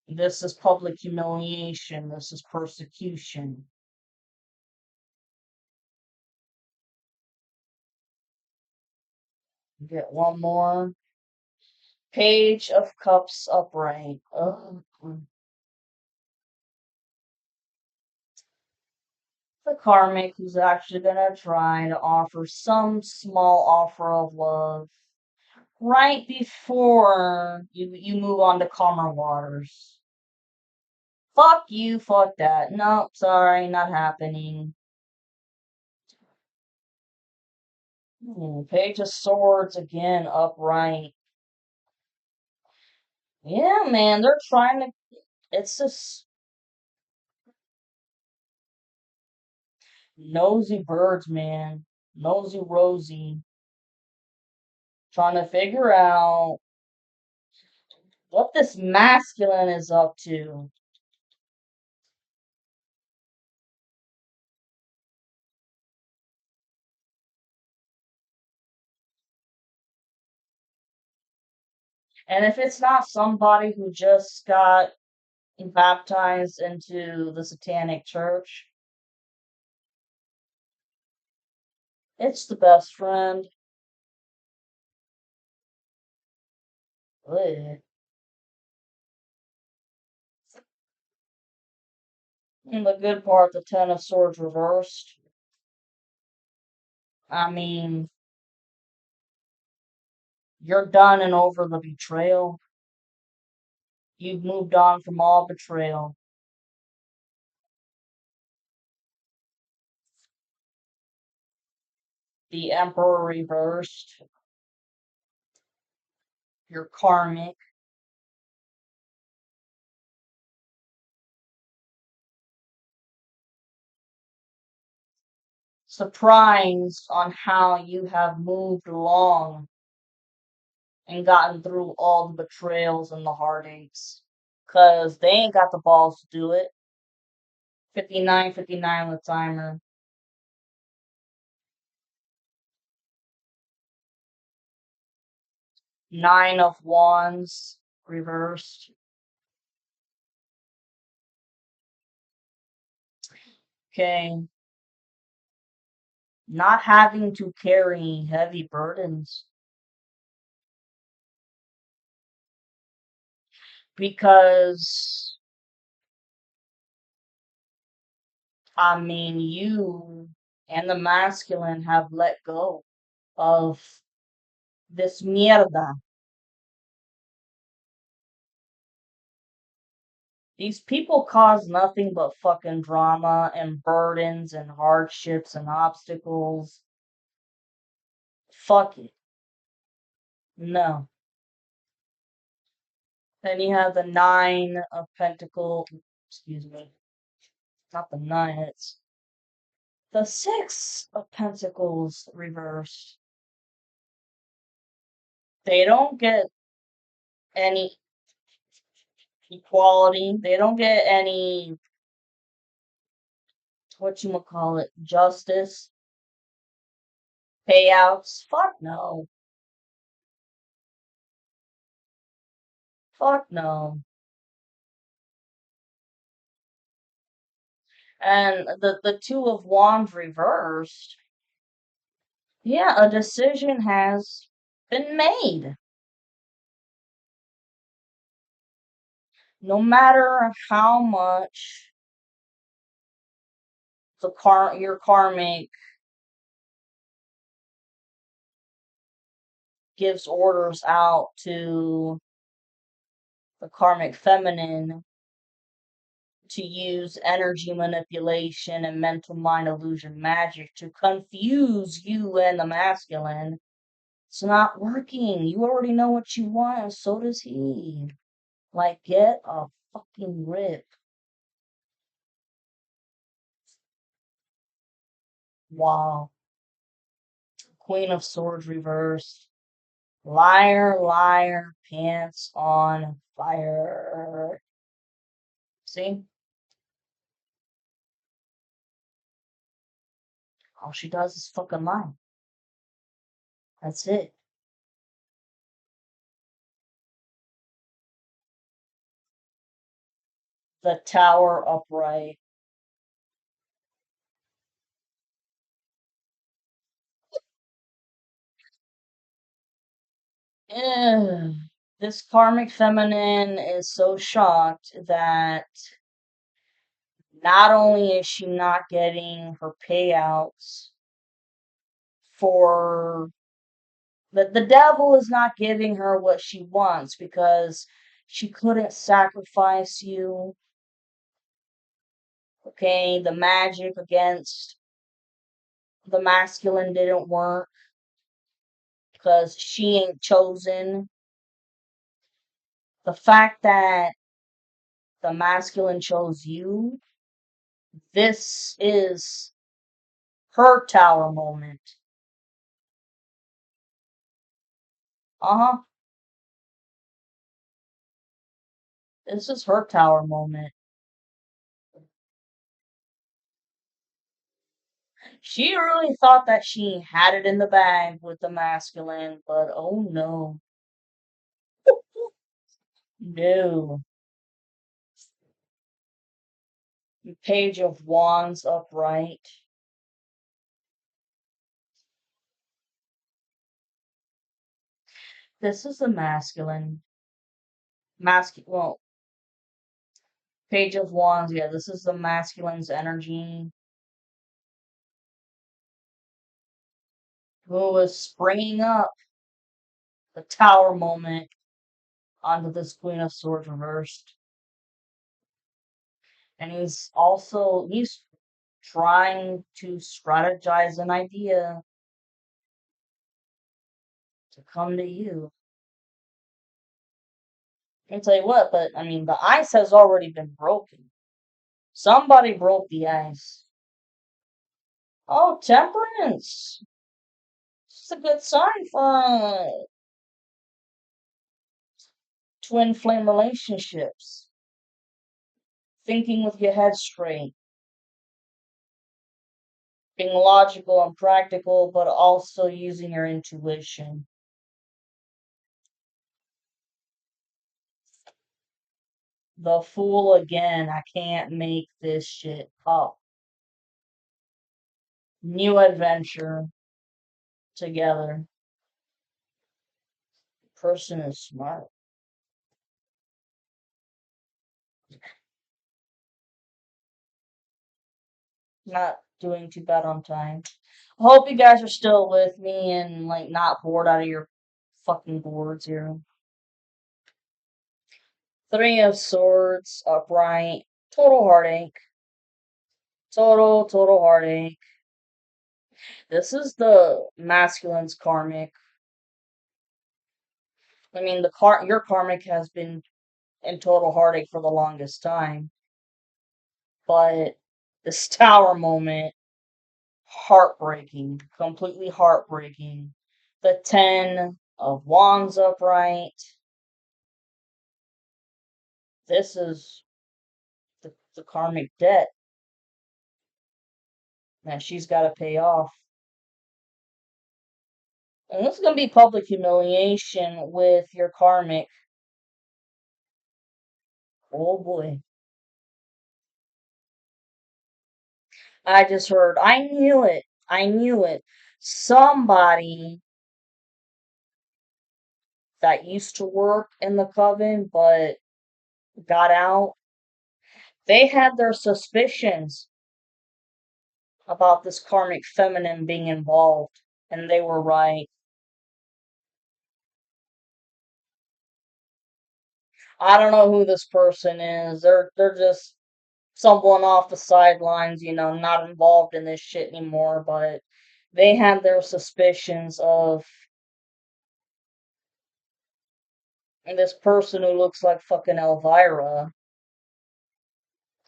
this is public humiliation. This is persecution. Get one more. Page of Cups upright. Ugh. The karmic who's actually gonna try to offer some small offer of love right before you move on to calmer waters. Fuck you, fuck that. Nope, sorry, not happening. Page of Swords again, upright. Yeah, man, they're trying to. It's just nosy birds, man. Nosy Rosie. Trying to figure out what this masculine is up to. And if it's not somebody who just got baptized into the Satanic Church, it's the best friend. Ugh. And the good part, the Ten of Swords reversed. I mean, you're done and over the betrayal. You've moved on from all betrayal. The Emperor reversed. Your karmic. Surprised on how you have moved along and gotten through all the betrayals and the heartaches. Because they ain't got the balls to do it. 59, the timer. Nine of Wands reversed. Okay. Not having to carry heavy burdens. Because, you and the masculine have let go of this mierda. These people cause nothing but fucking drama and burdens and hardships and obstacles. Fuck it. No. Then you have the nine of pentacle. Excuse me. Not the nine, it's the six of pentacles reversed. They don't get any equality. They don't get any, what you call it, justice, payouts. Fuck no. Fuck no. And the two of wands reversed. Yeah, a decision has been made. No matter how much your karmic gives orders out to the karmic feminine to use energy manipulation and mental mind illusion magic to confuse you and the masculine. It's not working. You already know what you want, and so does he. Like, get a fucking grip. Wow. Queen of Swords reversed. Liar, liar, pants on fire. See? All she does is fucking lie. That's it. The Tower upright. Ugh. This karmic feminine is so shocked that not only is she not getting her payouts for the devil is not giving her what she wants because she couldn't sacrifice you. Okay, the magic against the masculine didn't work because she ain't chosen. The fact that the masculine chose you, this is her tower moment. Uh-huh. This is her tower moment. She really thought that she had it in the bag with the masculine, but oh no. No. Page of Wands upright. This is the masculine. Well, Page of Wands, yeah, this is the masculine's energy. Who is springing up the tower moment onto this Queen of Swords reversed. And he's trying to strategize an idea to come to you. I tell you what, but the ice has already been broken. Somebody broke the ice. Oh, temperance. It's a good sign for twin flame relationships. Thinking with your head straight. Being logical and practical, but also using your intuition. The Fool again. I can't make this shit up. New adventure together. Person is smart. Not doing too bad on time. I hope you guys are still with me and like not bored out of your fucking gourds here. Three of Swords, upright, total heartache. Total heartache. This is the masculine's karmic. I mean, your karmic has been in total heartache for the longest time, but this tower moment, heartbreaking, completely heartbreaking. The 10 of Wands upright. This is the karmic debt that she's got to pay off. And this is going to be public humiliation with your karmic. Oh boy. I just heard, I knew it. I knew it. Somebody that used to work in the coven but got out, they had their suspicions about this karmic feminine being involved, and they were right. I don't know who this person is. They're just someone off the sidelines, not involved in this shit anymore, but they had their suspicions of this person who looks like fucking Elvira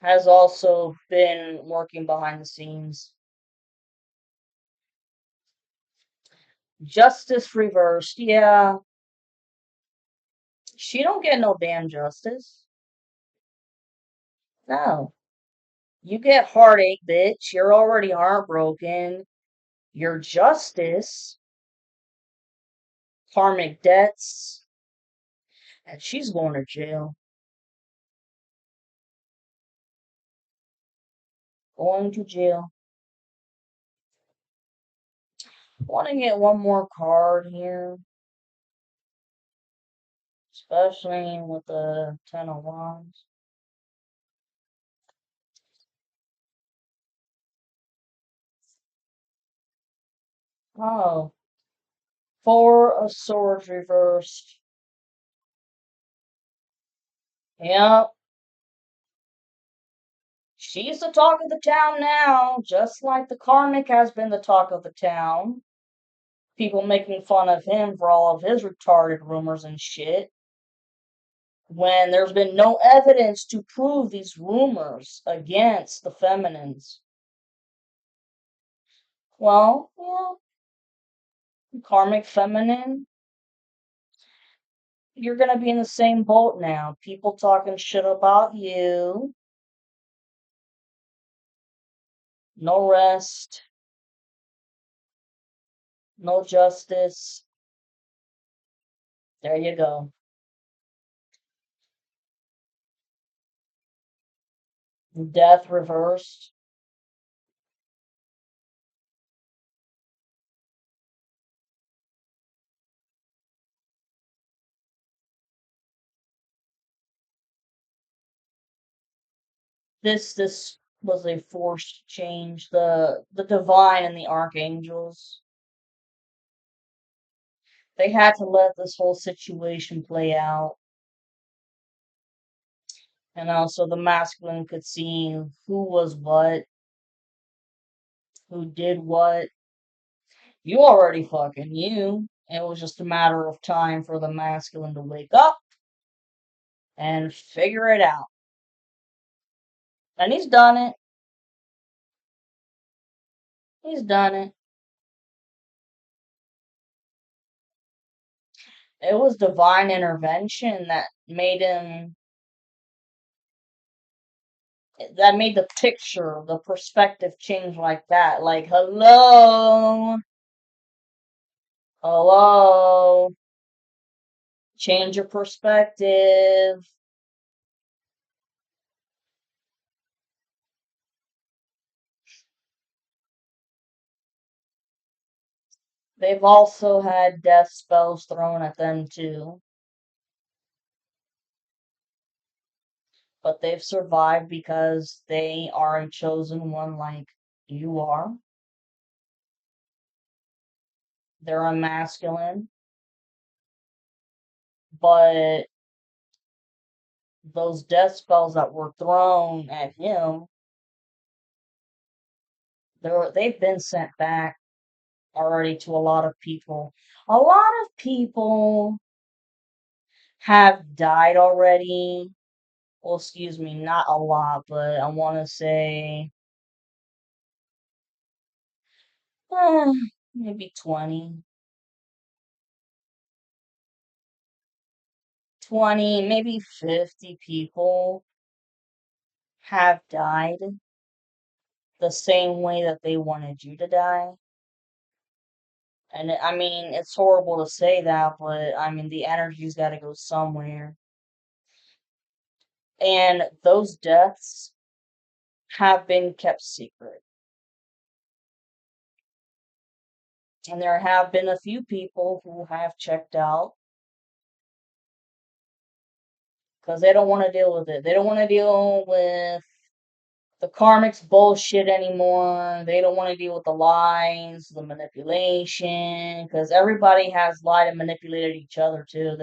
has also been working behind the scenes. Justice reversed, yeah. She don't get no damn justice. No. You get heartache, bitch. You're already heartbroken. Your justice, karmic debts, and she's going to jail. Going to jail. Want to get one more card here, especially with the Ten of Wands. Oh, Four of Swords reversed. Yep, she's the talk of the town now, just like the karmic has been the talk of the town. People making fun of him for all of his retarded rumors and shit, when there's been no evidence to prove these rumors against the feminines. Well, yeah, karmic feminine, you're gonna be in the same boat now. People talking shit about you. No rest, no justice. There you go. Death reversed. This was a forced change. The divine and the archangels, they had to let this whole situation play out. And also the masculine could see who was what, who did what. You already fucking knew. It was just a matter of time for the masculine to wake up and figure it out. And he's done it. He's done it. It was divine intervention that made the picture, the perspective change like that. Like, hello, hello, change your perspective. They've also had death spells thrown at them too, but they've survived because they are a chosen one like You are. They're a masculine, but those death spells that were thrown at him, they've been sent back already to a lot of people. A lot of people have died already. Well, excuse me, not a lot, but I want to say eh, maybe 20. 20, maybe 50 people have died the same way that they wanted you to die. And I mean, it's horrible to say that, but I mean, the energy's got to go somewhere. And those deaths have been kept secret. And there have been a few people who have checked out because they don't want to deal with it. They don't want to deal with the karmic's bullshit anymore. They don't want to deal with the lies, the manipulation, because everybody has lied and manipulated each other too.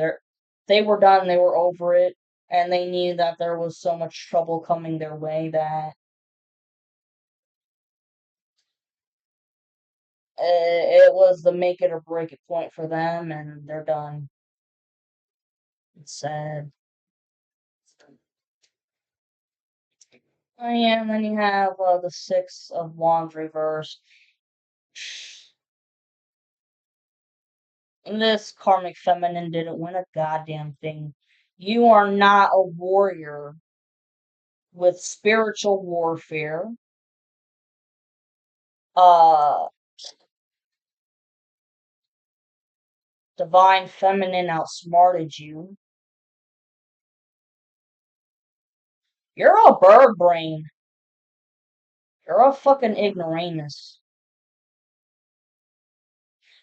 They were done, they were over it, and they knew that there was so much trouble coming their way that it was the make it or break it point for them, and they're done. It's sad. Oh yeah, and then you have the Six of Wands reversed. This karmic feminine didn't win a goddamn thing. You are not a warrior with spiritual warfare. Uh, divine feminine outsmarted you. You're a bird brain. You're a fucking ignoramus.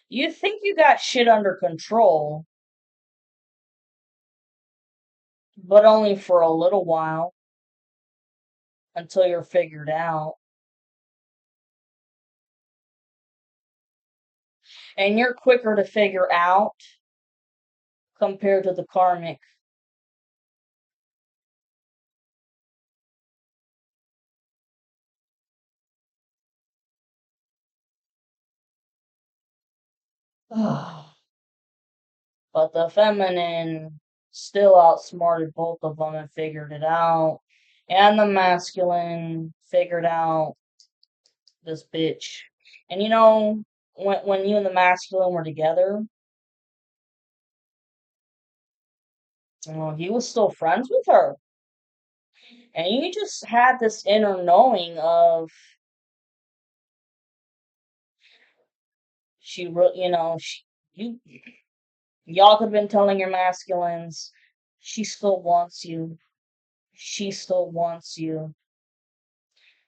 You think you got shit under control, but only for a little while until you're figured out. And you're quicker to figure out compared to the karmic. But the feminine still outsmarted both of them and figured it out. And the masculine figured out this bitch. And you know, when you and the masculine were together, you know, he was still friends with her. And you just had this inner knowing of you know, you y'all could have been telling your masculines, she still wants you. She still wants you.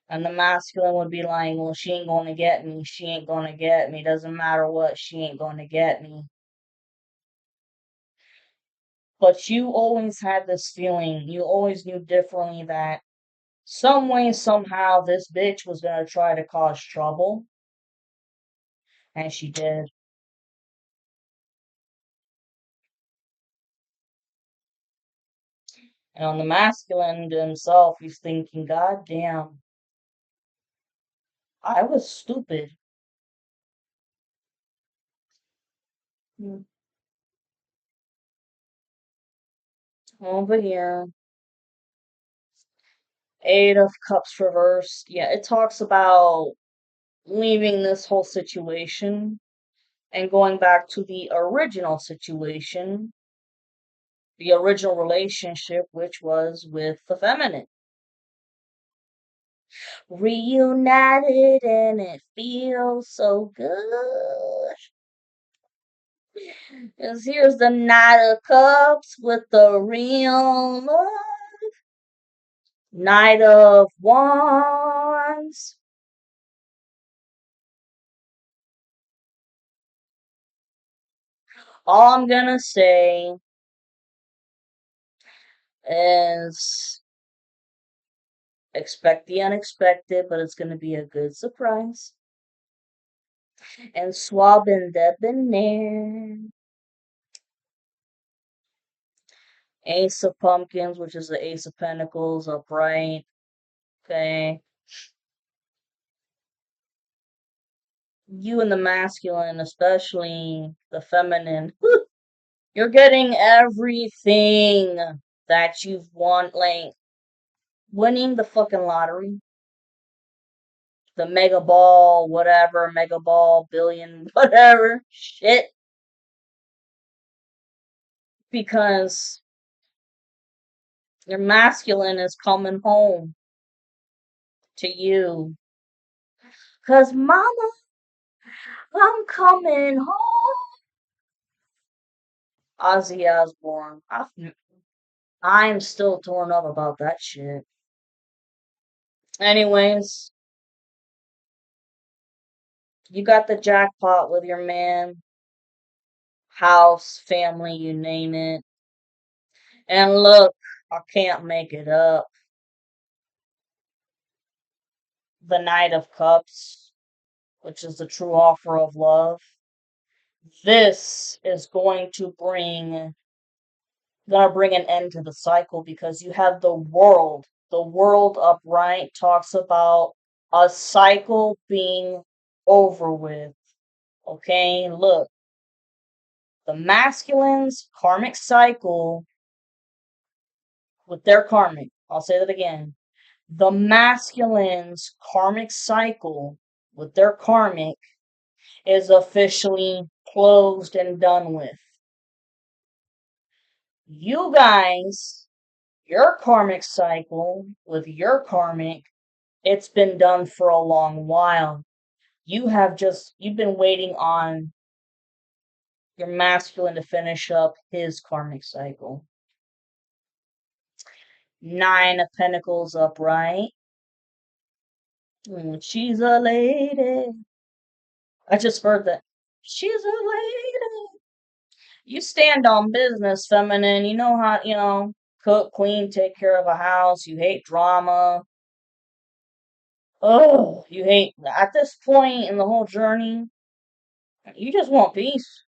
And the masculine would be like, well, she ain't gonna get me. She ain't gonna get me. Doesn't matter what, she ain't gonna get me. But you always had this feeling, you always knew differently that some way, somehow, this bitch was gonna try to cause trouble. And she did. And on the masculine to himself, he's thinking, God damn, I was stupid. Hmm. Over here. Eight of Cups reversed. Yeah, it talks about leaving this whole situation and going back to the original situation, the original relationship, which was with the feminine. Reunited and it feels so good. Because here's the Knight of Cups with the real love. Knight of Wands. All I'm gonna say is Expect the unexpected, but it's going to be a good surprise. And swabbing debonair. Ace of Pumpkins, which is the Ace of Pentacles, upright. Okay. You and the masculine, especially the feminine, you're getting everything that you've won, like winning the fucking lottery, the mega ball, whatever, mega ball, billion, whatever, shit. Because your masculine is coming home to you. Cause mama, I'm coming home. Ozzy Osbourne. I'm still torn up about that shit. Anyways, you got the jackpot with your man, house, family, you name it. And look, I can't make it up. The Knight of Cups, which is the true offer of love. This is gonna bring an end to the cycle because you have the world. The world upright talks about a cycle being over with. Okay, look, the masculine's karmic cycle with their karmic. I'll say that again. The masculine's karmic cycle with their karmic is officially closed and done with. You guys, your karmic cycle with your karmic, it's been done for a long while. You've been waiting on your masculine to finish up his karmic cycle. Nine of Pentacles upright. She's a lady. I just heard that. She's a lady. You stand on business, feminine. You know how, cook, clean, take care of a house. You hate drama. Oh, you hate, at this point in the whole journey, you just want peace,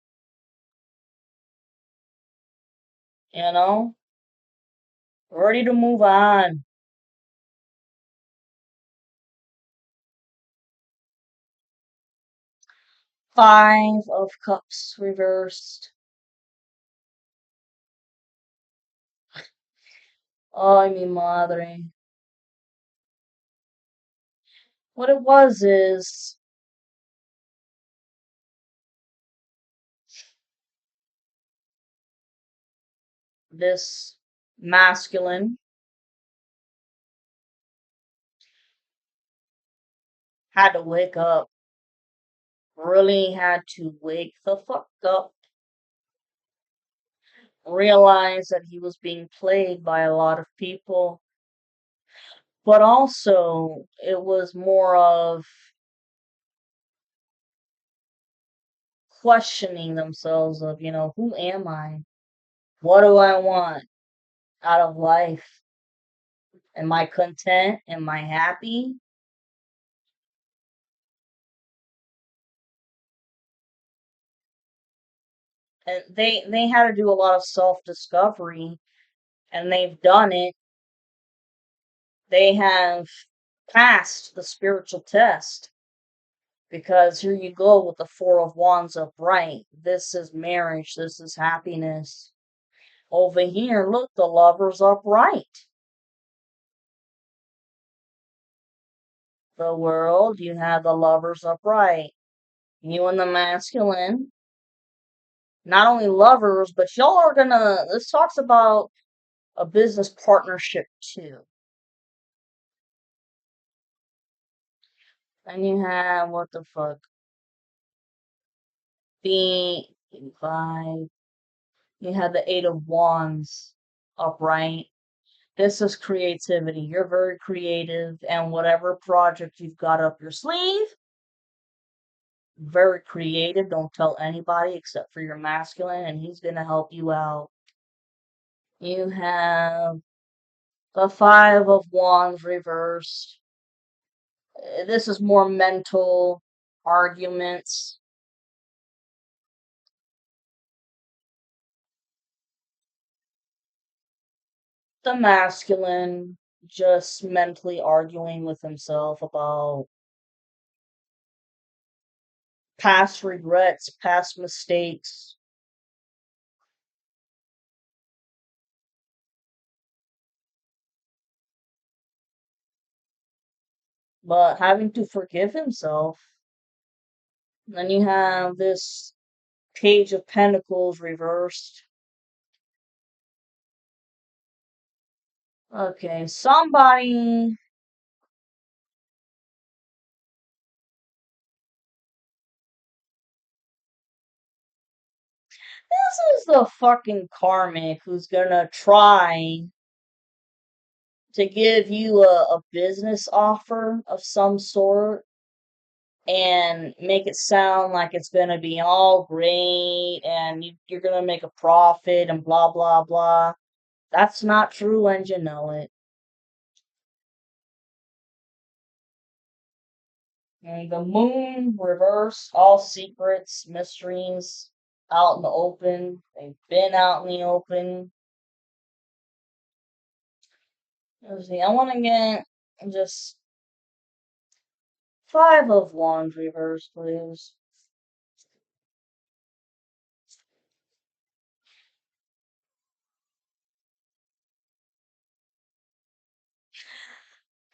you know? Ready to move on. Five of Cups reversed. Ay, mi madre. What it was is this masculine had to wake up. Really had to wake the fuck up. Realize that he was being played by a lot of people. But also, it was more of questioning themselves of, who am I? What do I want out of life? Am I content? Am I happy? And they had to do a lot of self-discovery, and they've done it. They have passed the spiritual test. Because here you go with the Four of Wands upright. This is marriage. This is happiness. Over here, look, the Lovers upright. The World, you have the Lovers upright. You and the masculine. Not only lovers, but y'all are gonna, this talks about a business partnership too. And you have, what the fuck? The 5. You have the Eight of Wands upright. This is creativity. You're very creative, and whatever project you've got up your sleeve, very creative. Don't tell anybody except for your masculine, and he's going to help you out. You have The Five of Wands reversed. This is more mental arguments. The masculine just mentally arguing with himself about past regrets, past mistakes. But having to forgive himself. Then you have this Page of Pentacles reversed. Okay, somebody. This is the fucking karmic who's gonna try to give you a business offer of some sort and make it sound like it's gonna be all great and you're gonna make a profit and blah blah blah. That's not true, and you know it. And the moon reverse, all secrets, mysteries out in the open. They've been out in the open. Let's see, I want to get just Five of Wands reverse, please.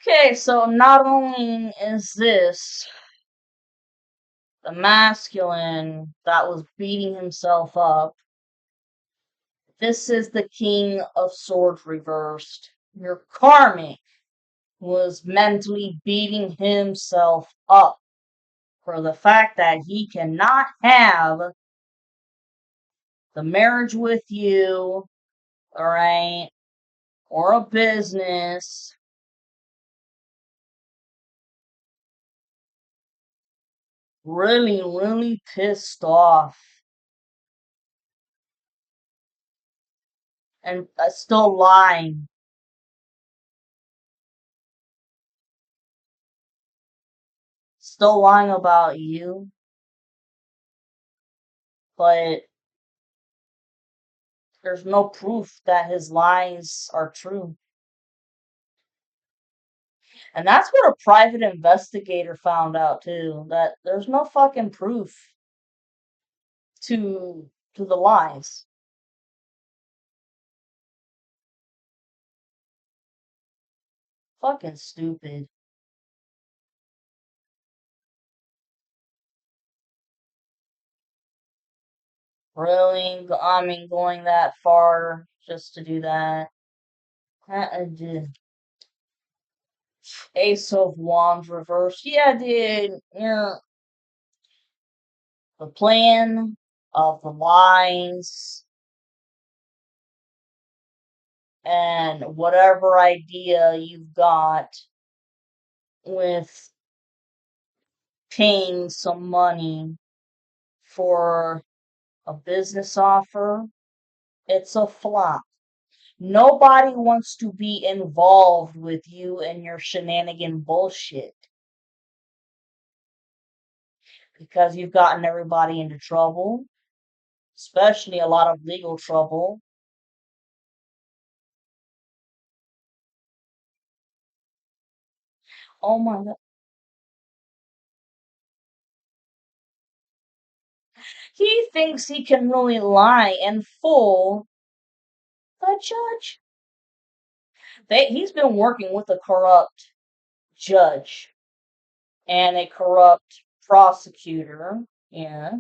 Okay, so not only is this the masculine that was beating himself up, this is the King of Swords reversed. Your karmic was mentally beating himself up for the fact that he cannot have the marriage with you, alright, or a business. Really, really pissed off. And still lying. Still lying about you. But there's no proof that his lies are true. And that's what a private investigator found out too, that there's no fucking proof to the lies. Fucking stupid. Really? I mean, going that far just to do that. Ace of Wands reversed. Yeah, dude. Yeah. The plan of the lies and whatever idea you've got with paying some money for a business offer, it's a flop. Nobody wants to be involved with you and your shenanigan bullshit because you've gotten everybody into trouble, especially a lot of legal trouble. Oh my god. He thinks he can really lie and fool the judge. He's been working with a corrupt judge and a corrupt prosecutor, yeah,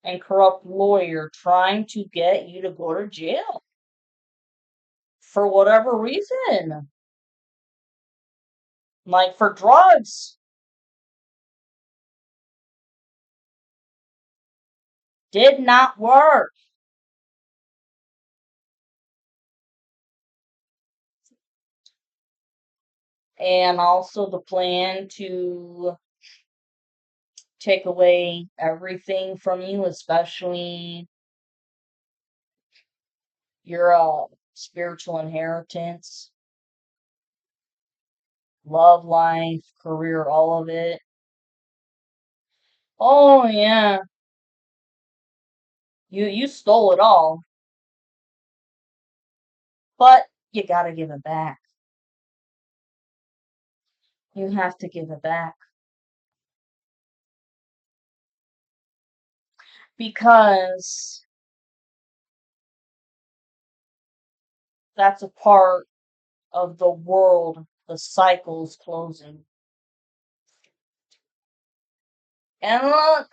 and corrupt lawyer trying to get you to go to jail for whatever reason, like for drugs. Did not work. And also the plan to take away everything from you, especially your spiritual inheritance, love life, career, all of it. Oh yeah, you stole it all, but you gotta give it back. You have to give it back because that's a part of the world, the cycle's closing. And look,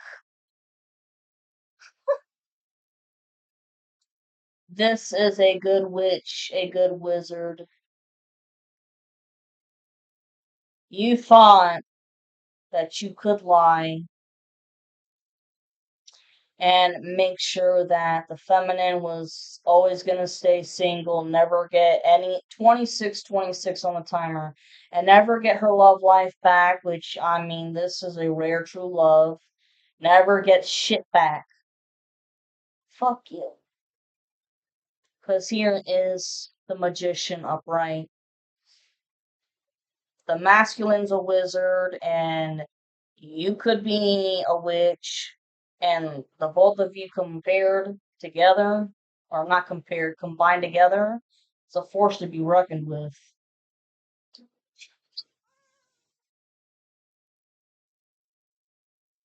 this is a good witch, a good wizard. You thought that you could lie and make sure that the feminine was always going to stay single, never get any 26 on the timer, and never get her love life back, which I mean, this is a rare true love. Never get shit back. Fuck you. Because here is the magician upright. The masculine's a wizard, and you could be a witch, and the both of you compared together, or not compared, combined together, it's a force to be reckoned with.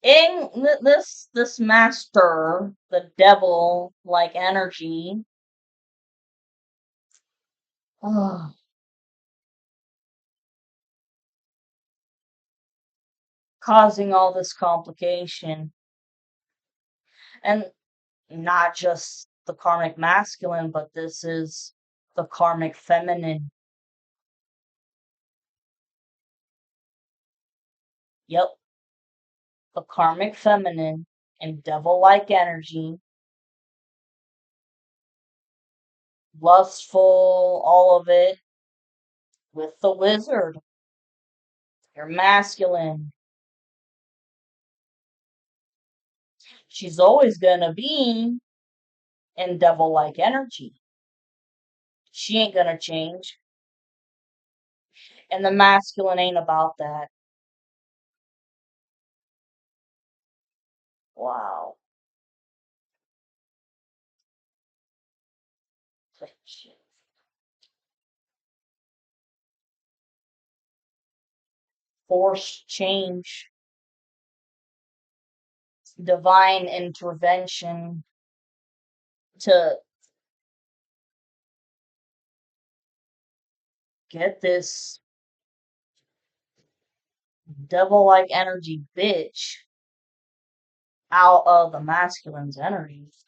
In this master, the devil like energy, ugh, causing all this complication. And not just the karmic masculine, but this is the karmic feminine. Yep, the karmic feminine and devil like energy, lustful, all of it, with the wizard. You're masculine. She's always gonna be in devil like energy. She ain't gonna change. And the masculine ain't about that. Wow. Forced change, divine intervention to get this devil like energy bitch out of the masculine's energies.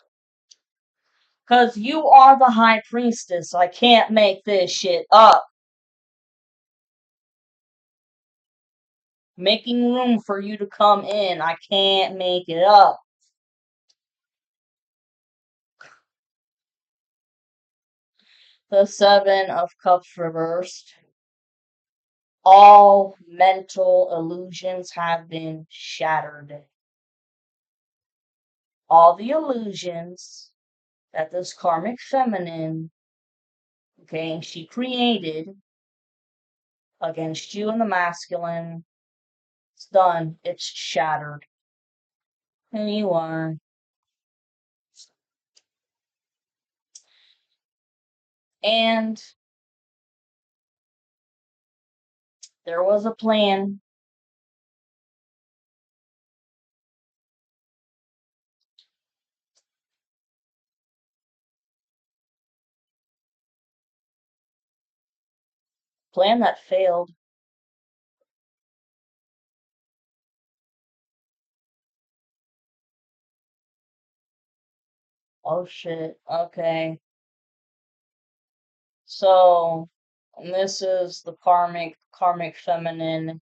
Because you are the high priestess. I can't make this shit up. Making room for you to come in. I can't make it up. The Seven of Cups reversed. All mental illusions have been shattered. All the illusions that this karmic feminine, okay, she created against you and the masculine, it's done. It's shattered. And you are. And there was a plan. Plan that failed. Oh shit. Okay. So this is the karmic feminine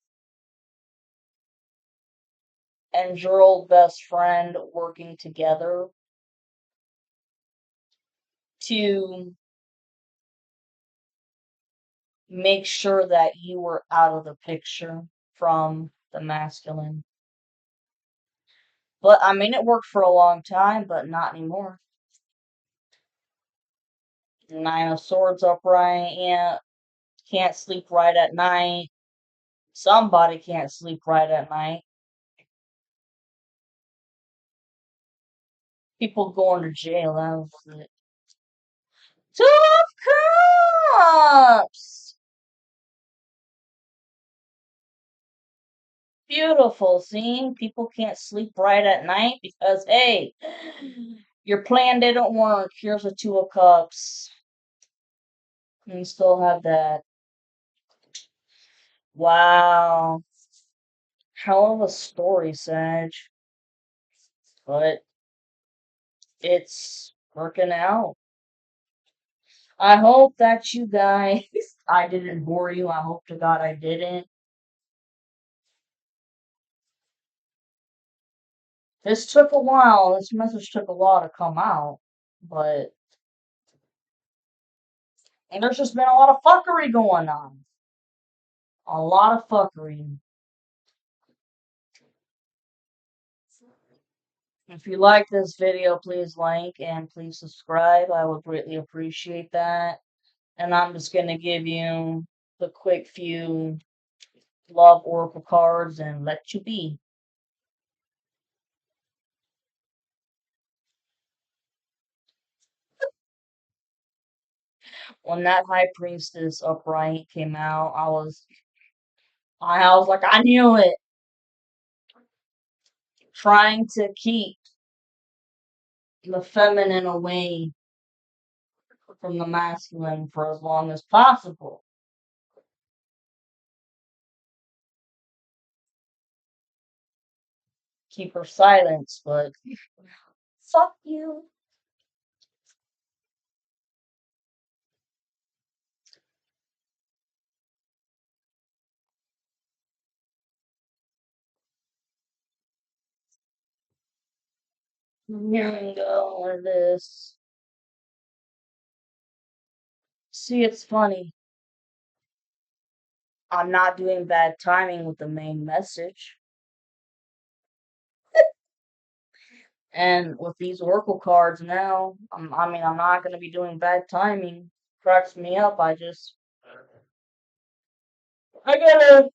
and your old best friend working together to make sure that you were out of the picture from the masculine. But I mean, it worked for a long time, but not anymore. Nine of Swords upright. Yeah, can't sleep right at night. Somebody can't sleep right at night. People going to jail. That was it. Two of Cups! Beautiful. Seeing people can't sleep right at night because, hey, your plan didn't work. Here's a Two of Cups. And you still have that. Wow. Hell of a story, Sag. But it's working out. I hope that you guys, I didn't bore you. I hope to God I didn't. This took a while. This message took a while to come out. But and there's just been a lot of fuckery going on. A lot of fuckery. If you like this video, please like and please subscribe. I would greatly appreciate that. And I'm just going to give you the quick few love oracle cards and let you be. When that High Priestess upright came out, I was like, I knew it. Trying to keep the feminine away from the masculine for as long as possible. Keep her silence, but fuck you. Here we go with this. See, it's funny. I'm not doing bad timing with the main message. And with these oracle cards now, I'm not going to be doing bad timing. Cracks me up. I gotta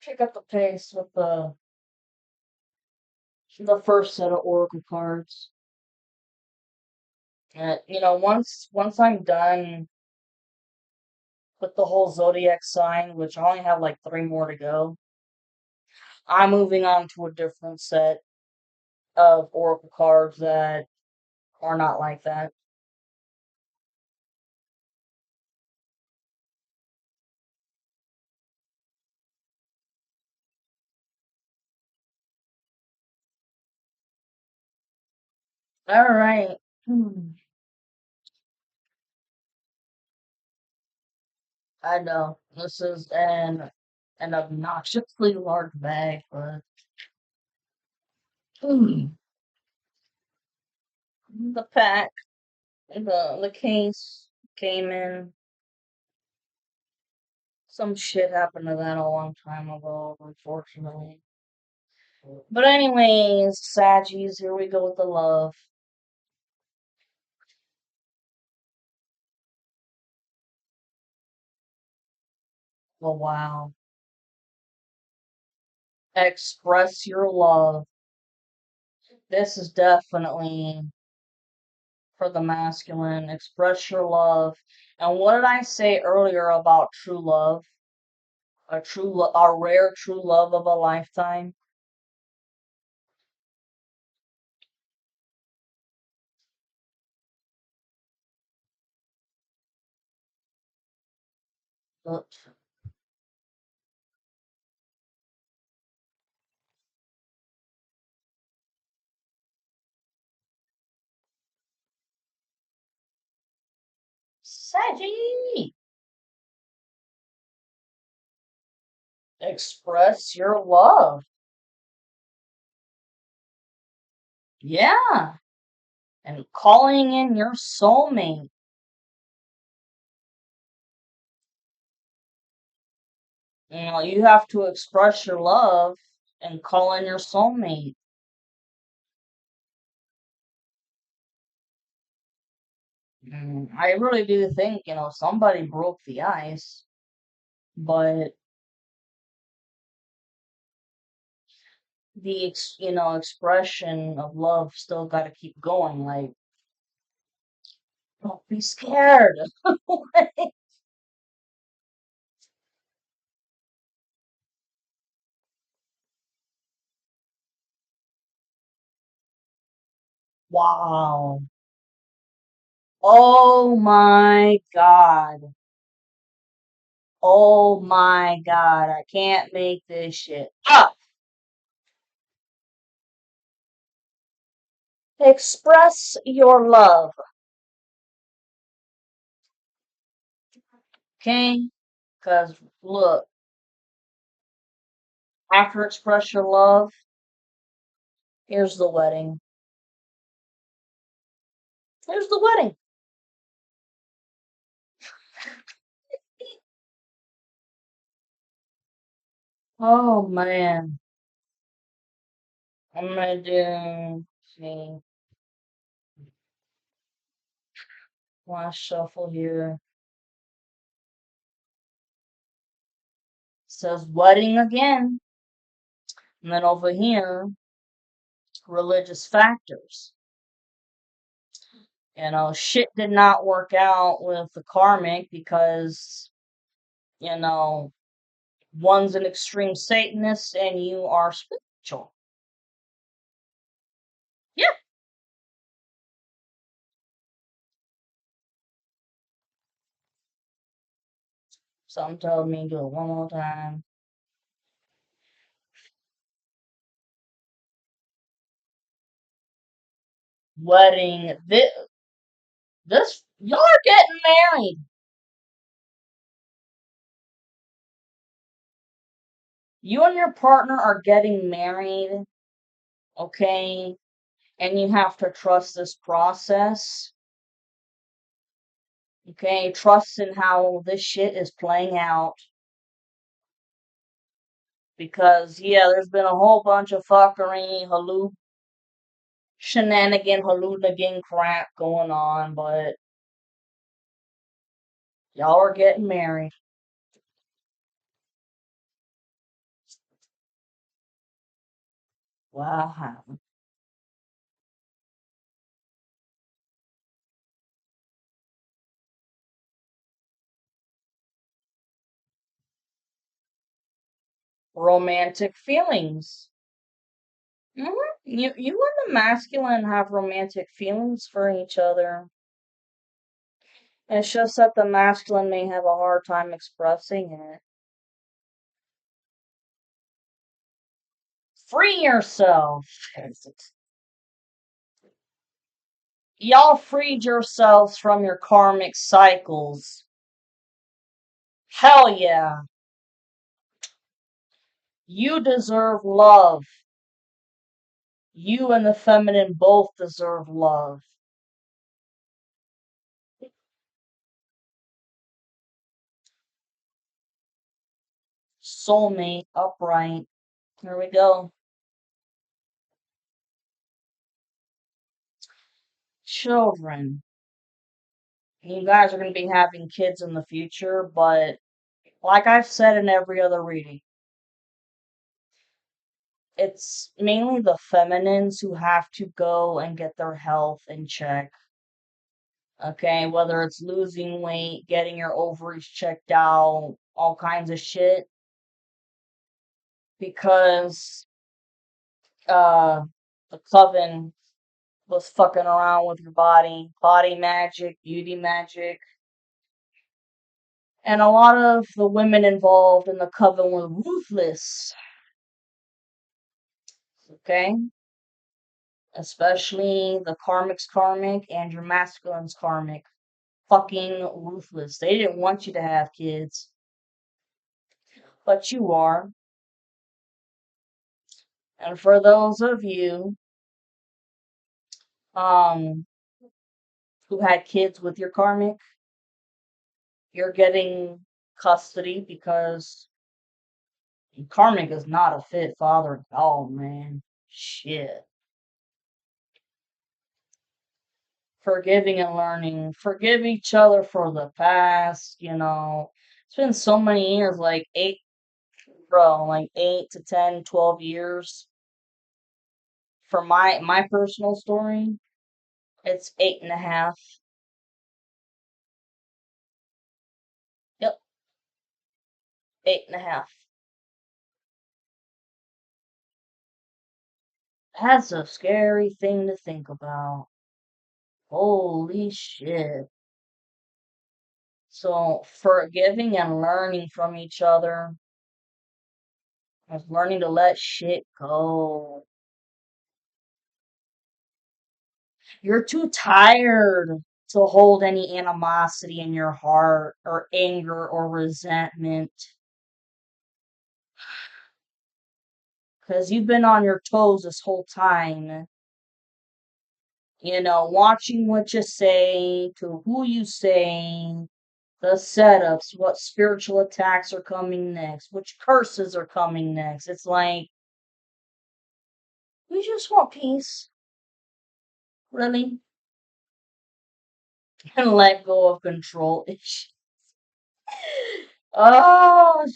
pick up the pace with the first set of oracle cards. And once I'm done with the whole zodiac sign, which I only have like 3 more to go, I'm moving on to a different set of oracle cards that are not like that. All right. I know this is an obnoxiously large bag, but the pack, the case came in. Some shit happened to that a long time ago, unfortunately. But anyways, Saggies, here we go with the love. Oh wow. Express your love. This is definitely for the masculine. Express your love. And what did I say earlier about true love? A rare true love of a lifetime. But Saggy, express your love. Yeah, and calling in your soulmate. You have to express your love and call in your soulmate. I really do think, somebody broke the ice, but the expression of love still got to keep going. Like, don't be scared. Wow. Oh my God. Oh my God. I can't make this shit up. Express your love. Okay? Because, look, after express your love, here's the wedding. Here's the wedding. Oh man. I'm gonna do, see, last shuffle here. Says wedding again. And then over here, religious factors. Shit did not work out with the karmic because, you know, one's an extreme Satanist and you are spiritual. Yeah. Something told me do it one more time. Wedding. This y'all are getting married. You and your partner are getting married, okay? And you have to trust this process. Okay, trust in how this shit is playing out. Because yeah, there's been a whole bunch of fuckery, shenanigan, hallucinating crap going on, but y'all are getting married. Wow. Romantic feelings. hmm you and the masculine have romantic feelings for each other. It's just that the masculine may have a hard time expressing it. Free yourself. Y'all freed yourselves from your karmic cycles. Hell yeah. You deserve love. You and the feminine both deserve love. Soulmate, upright. Here we go. Children. You guys are going to be having kids in the future, but like I've said in every other reading, it's mainly the feminines who have to go and get their health in check. Okay, whether it's losing weight, getting your ovaries checked out, all kinds of shit. Because uh the coven was fucking around with your body magic, beauty magic. And a lot of the women involved in the coven were ruthless, okay? Especially the karmic's karmic and your masculine's karmic. Fucking ruthless. They didn't want you to have kids, but you are. And for those of you um who had kids with your karmic, you're getting custody because karmic is not a fit father at all, man. Shit. Forgiving and learning. Forgive each other for the past. It's been so many years, like 8 to 10, 12 years. For my personal story, it's 8.5. Yep, 8.5. That's a scary thing to think about. Holy shit. So forgiving and learning from each other is learning to let shit go. You're too tired to hold any animosity in your heart or anger or resentment because you've been on your toes this whole time. Watching what you say, to who you say, the setups, what spiritual attacks are coming next, which curses are coming next. It's like, we just want peace, really, and let go of control.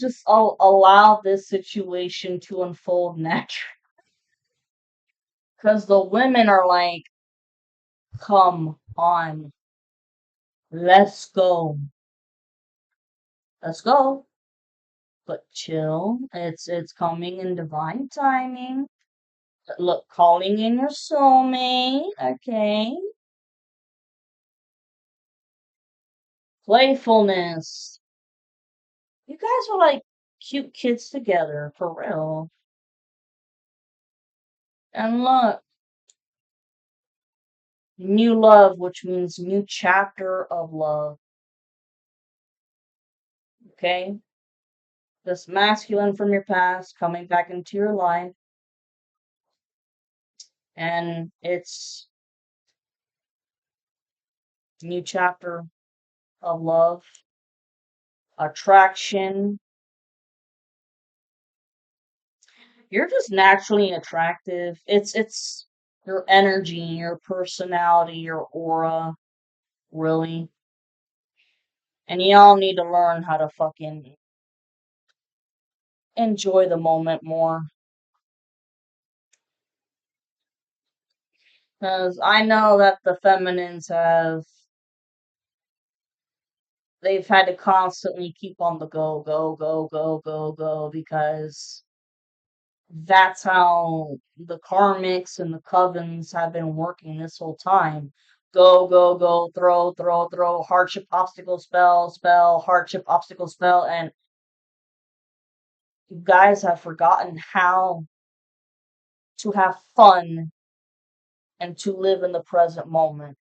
Just allow this situation to unfold naturally. Because the women are like, come on, let's go. Let's go. But chill. It's coming in divine timing. Look, calling in your soulmate, okay? Playfulness. You guys are like cute kids together, for real. And look, new love, which means new chapter of love, okay? This masculine from your past coming back into your life, and it's new chapter of love, attraction. You're just naturally attractive. It's your energy, your personality, your aura, really. And y'all need to learn how to fucking enjoy the moment more. Because I know that the feminines they've had to constantly keep on the go, go, go, go, go, go, because that's how the karmics and the covens have been working this whole time. Go, go, go, throw, throw, throw, hardship, obstacle, spell, spell, hardship, obstacle, spell, and you guys have forgotten how to have fun and to live in the present moment.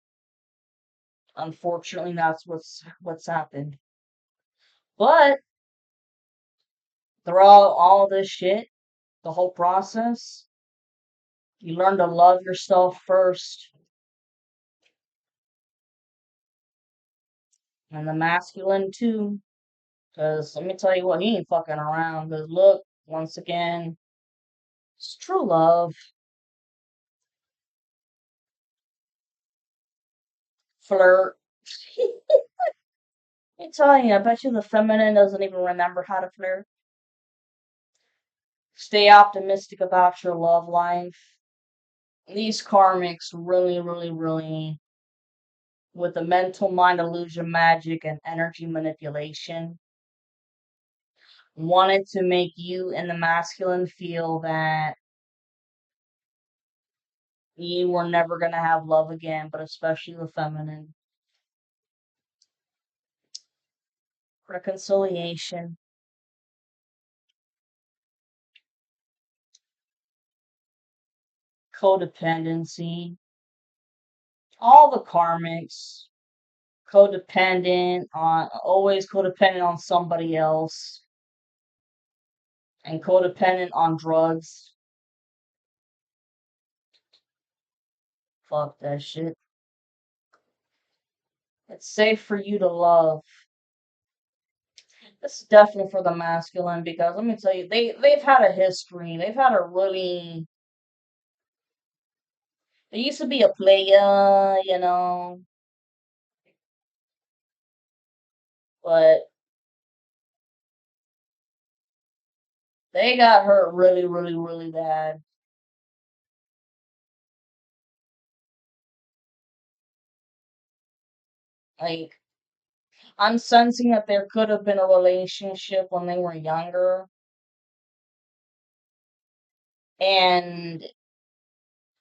Unfortunately, that's what's happened. But throughout all this shit, the whole process, you learn to love yourself first, and the masculine too. Because let me tell you what, he ain't fucking around. Because look, once again, it's true love. Flirt. Let me tell you, I bet you the feminine doesn't even remember how to flirt. Stay optimistic about your love life. These karmics really, really, really, with the mental mind illusion magic and energy manipulation, wanted to make you and the masculine feel that you were never going to have love again, but especially the feminine. Reconciliation, codependency, all the karmics, always codependent on somebody else, and codependent on drugs. Fuck that shit. It's safe for you to love. This is definitely for the masculine because let me tell you, they've had a history. They've had a really They used to be a playa, but they got hurt really, really, really bad. Like, I'm sensing that there could have been a relationship when they were younger, and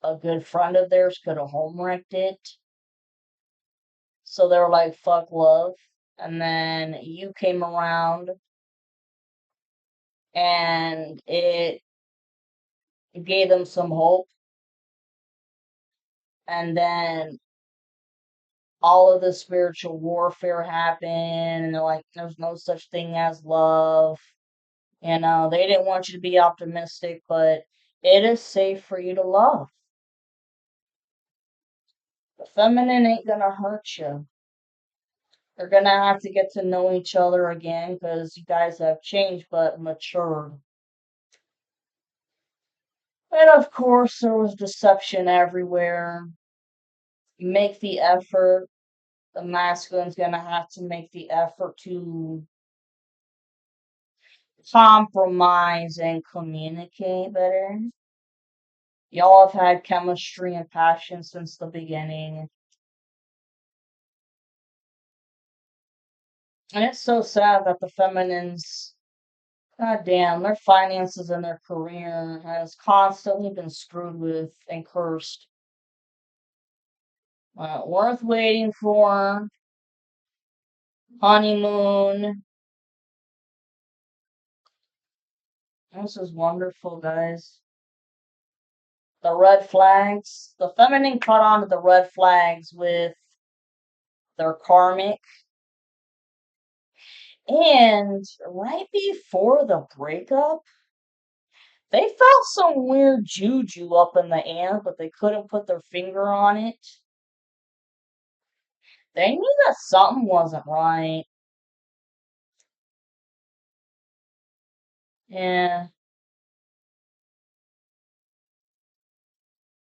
a good friend of theirs could have home-wrecked it. So they were like, fuck love. And then you came around and it gave them some hope. And then all of the spiritual warfare happened, and they're like, there's no such thing as love. They didn't want you to be optimistic, but it is safe for you to love. The feminine ain't gonna hurt you. They're gonna have to get to know each other again because you guys have changed but matured. And of course, there was deception everywhere. You make the effort. The masculine's gonna have to make the effort to compromise and communicate better. Y'all have had chemistry and passion since the beginning. And it's so sad that the feminines, god damn, their finances and their career has constantly been screwed with and cursed. Worth waiting for, honeymoon. This is wonderful, guys. The red flags. The feminine caught on to the red flags with their karmic. And right before the breakup, they felt some weird juju up in the air, but they couldn't put their finger on it. They knew that something wasn't right. Yeah.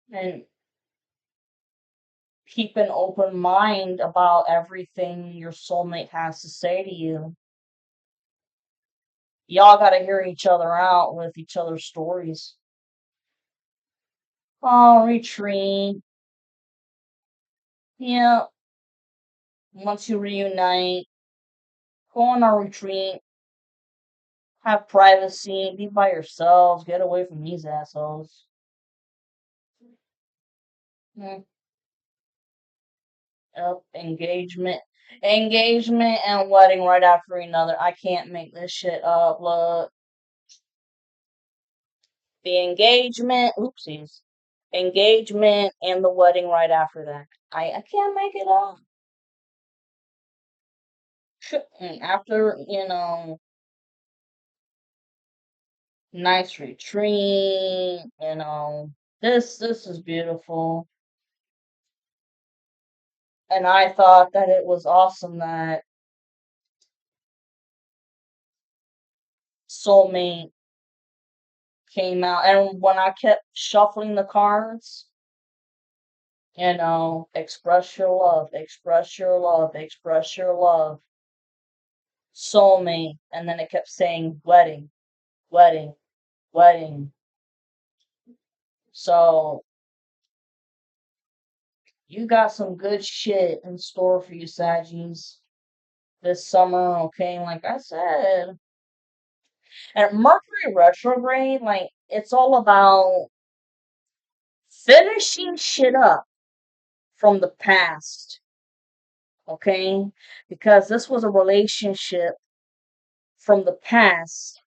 And keep an open mind about everything your soulmate has to say to you. Y'all gotta hear each other out with each other's stories. Oh, retreat. Yeah, once you reunite, go on a retreat, have privacy, be by yourselves, get away from these assholes. Mm, yep, engagement and wedding right after another. I can't make this shit up. Look, the oopsies, engagement and the wedding right after that. I can't make it up. After, nice retreat, this is beautiful. And I thought that it was awesome that soulmate came out. And when I kept shuffling the cards, express your love, express your love, express your love, soulmate, and then it kept saying wedding, wedding, wedding. So you got some good shit in store for you, Saggies, this summer, okay? Like I said. And Mercury retrograde, like, it's all about finishing shit up from the past, okay? Because this was a relationship from the past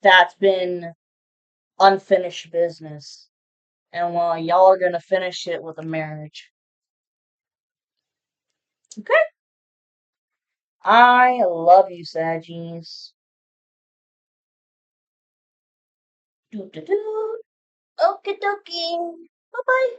that's been unfinished business. And well, y'all are gonna finish it with a marriage. Okay? I love you, Saggies. Doo doo doo. Okie dokie. Bye bye.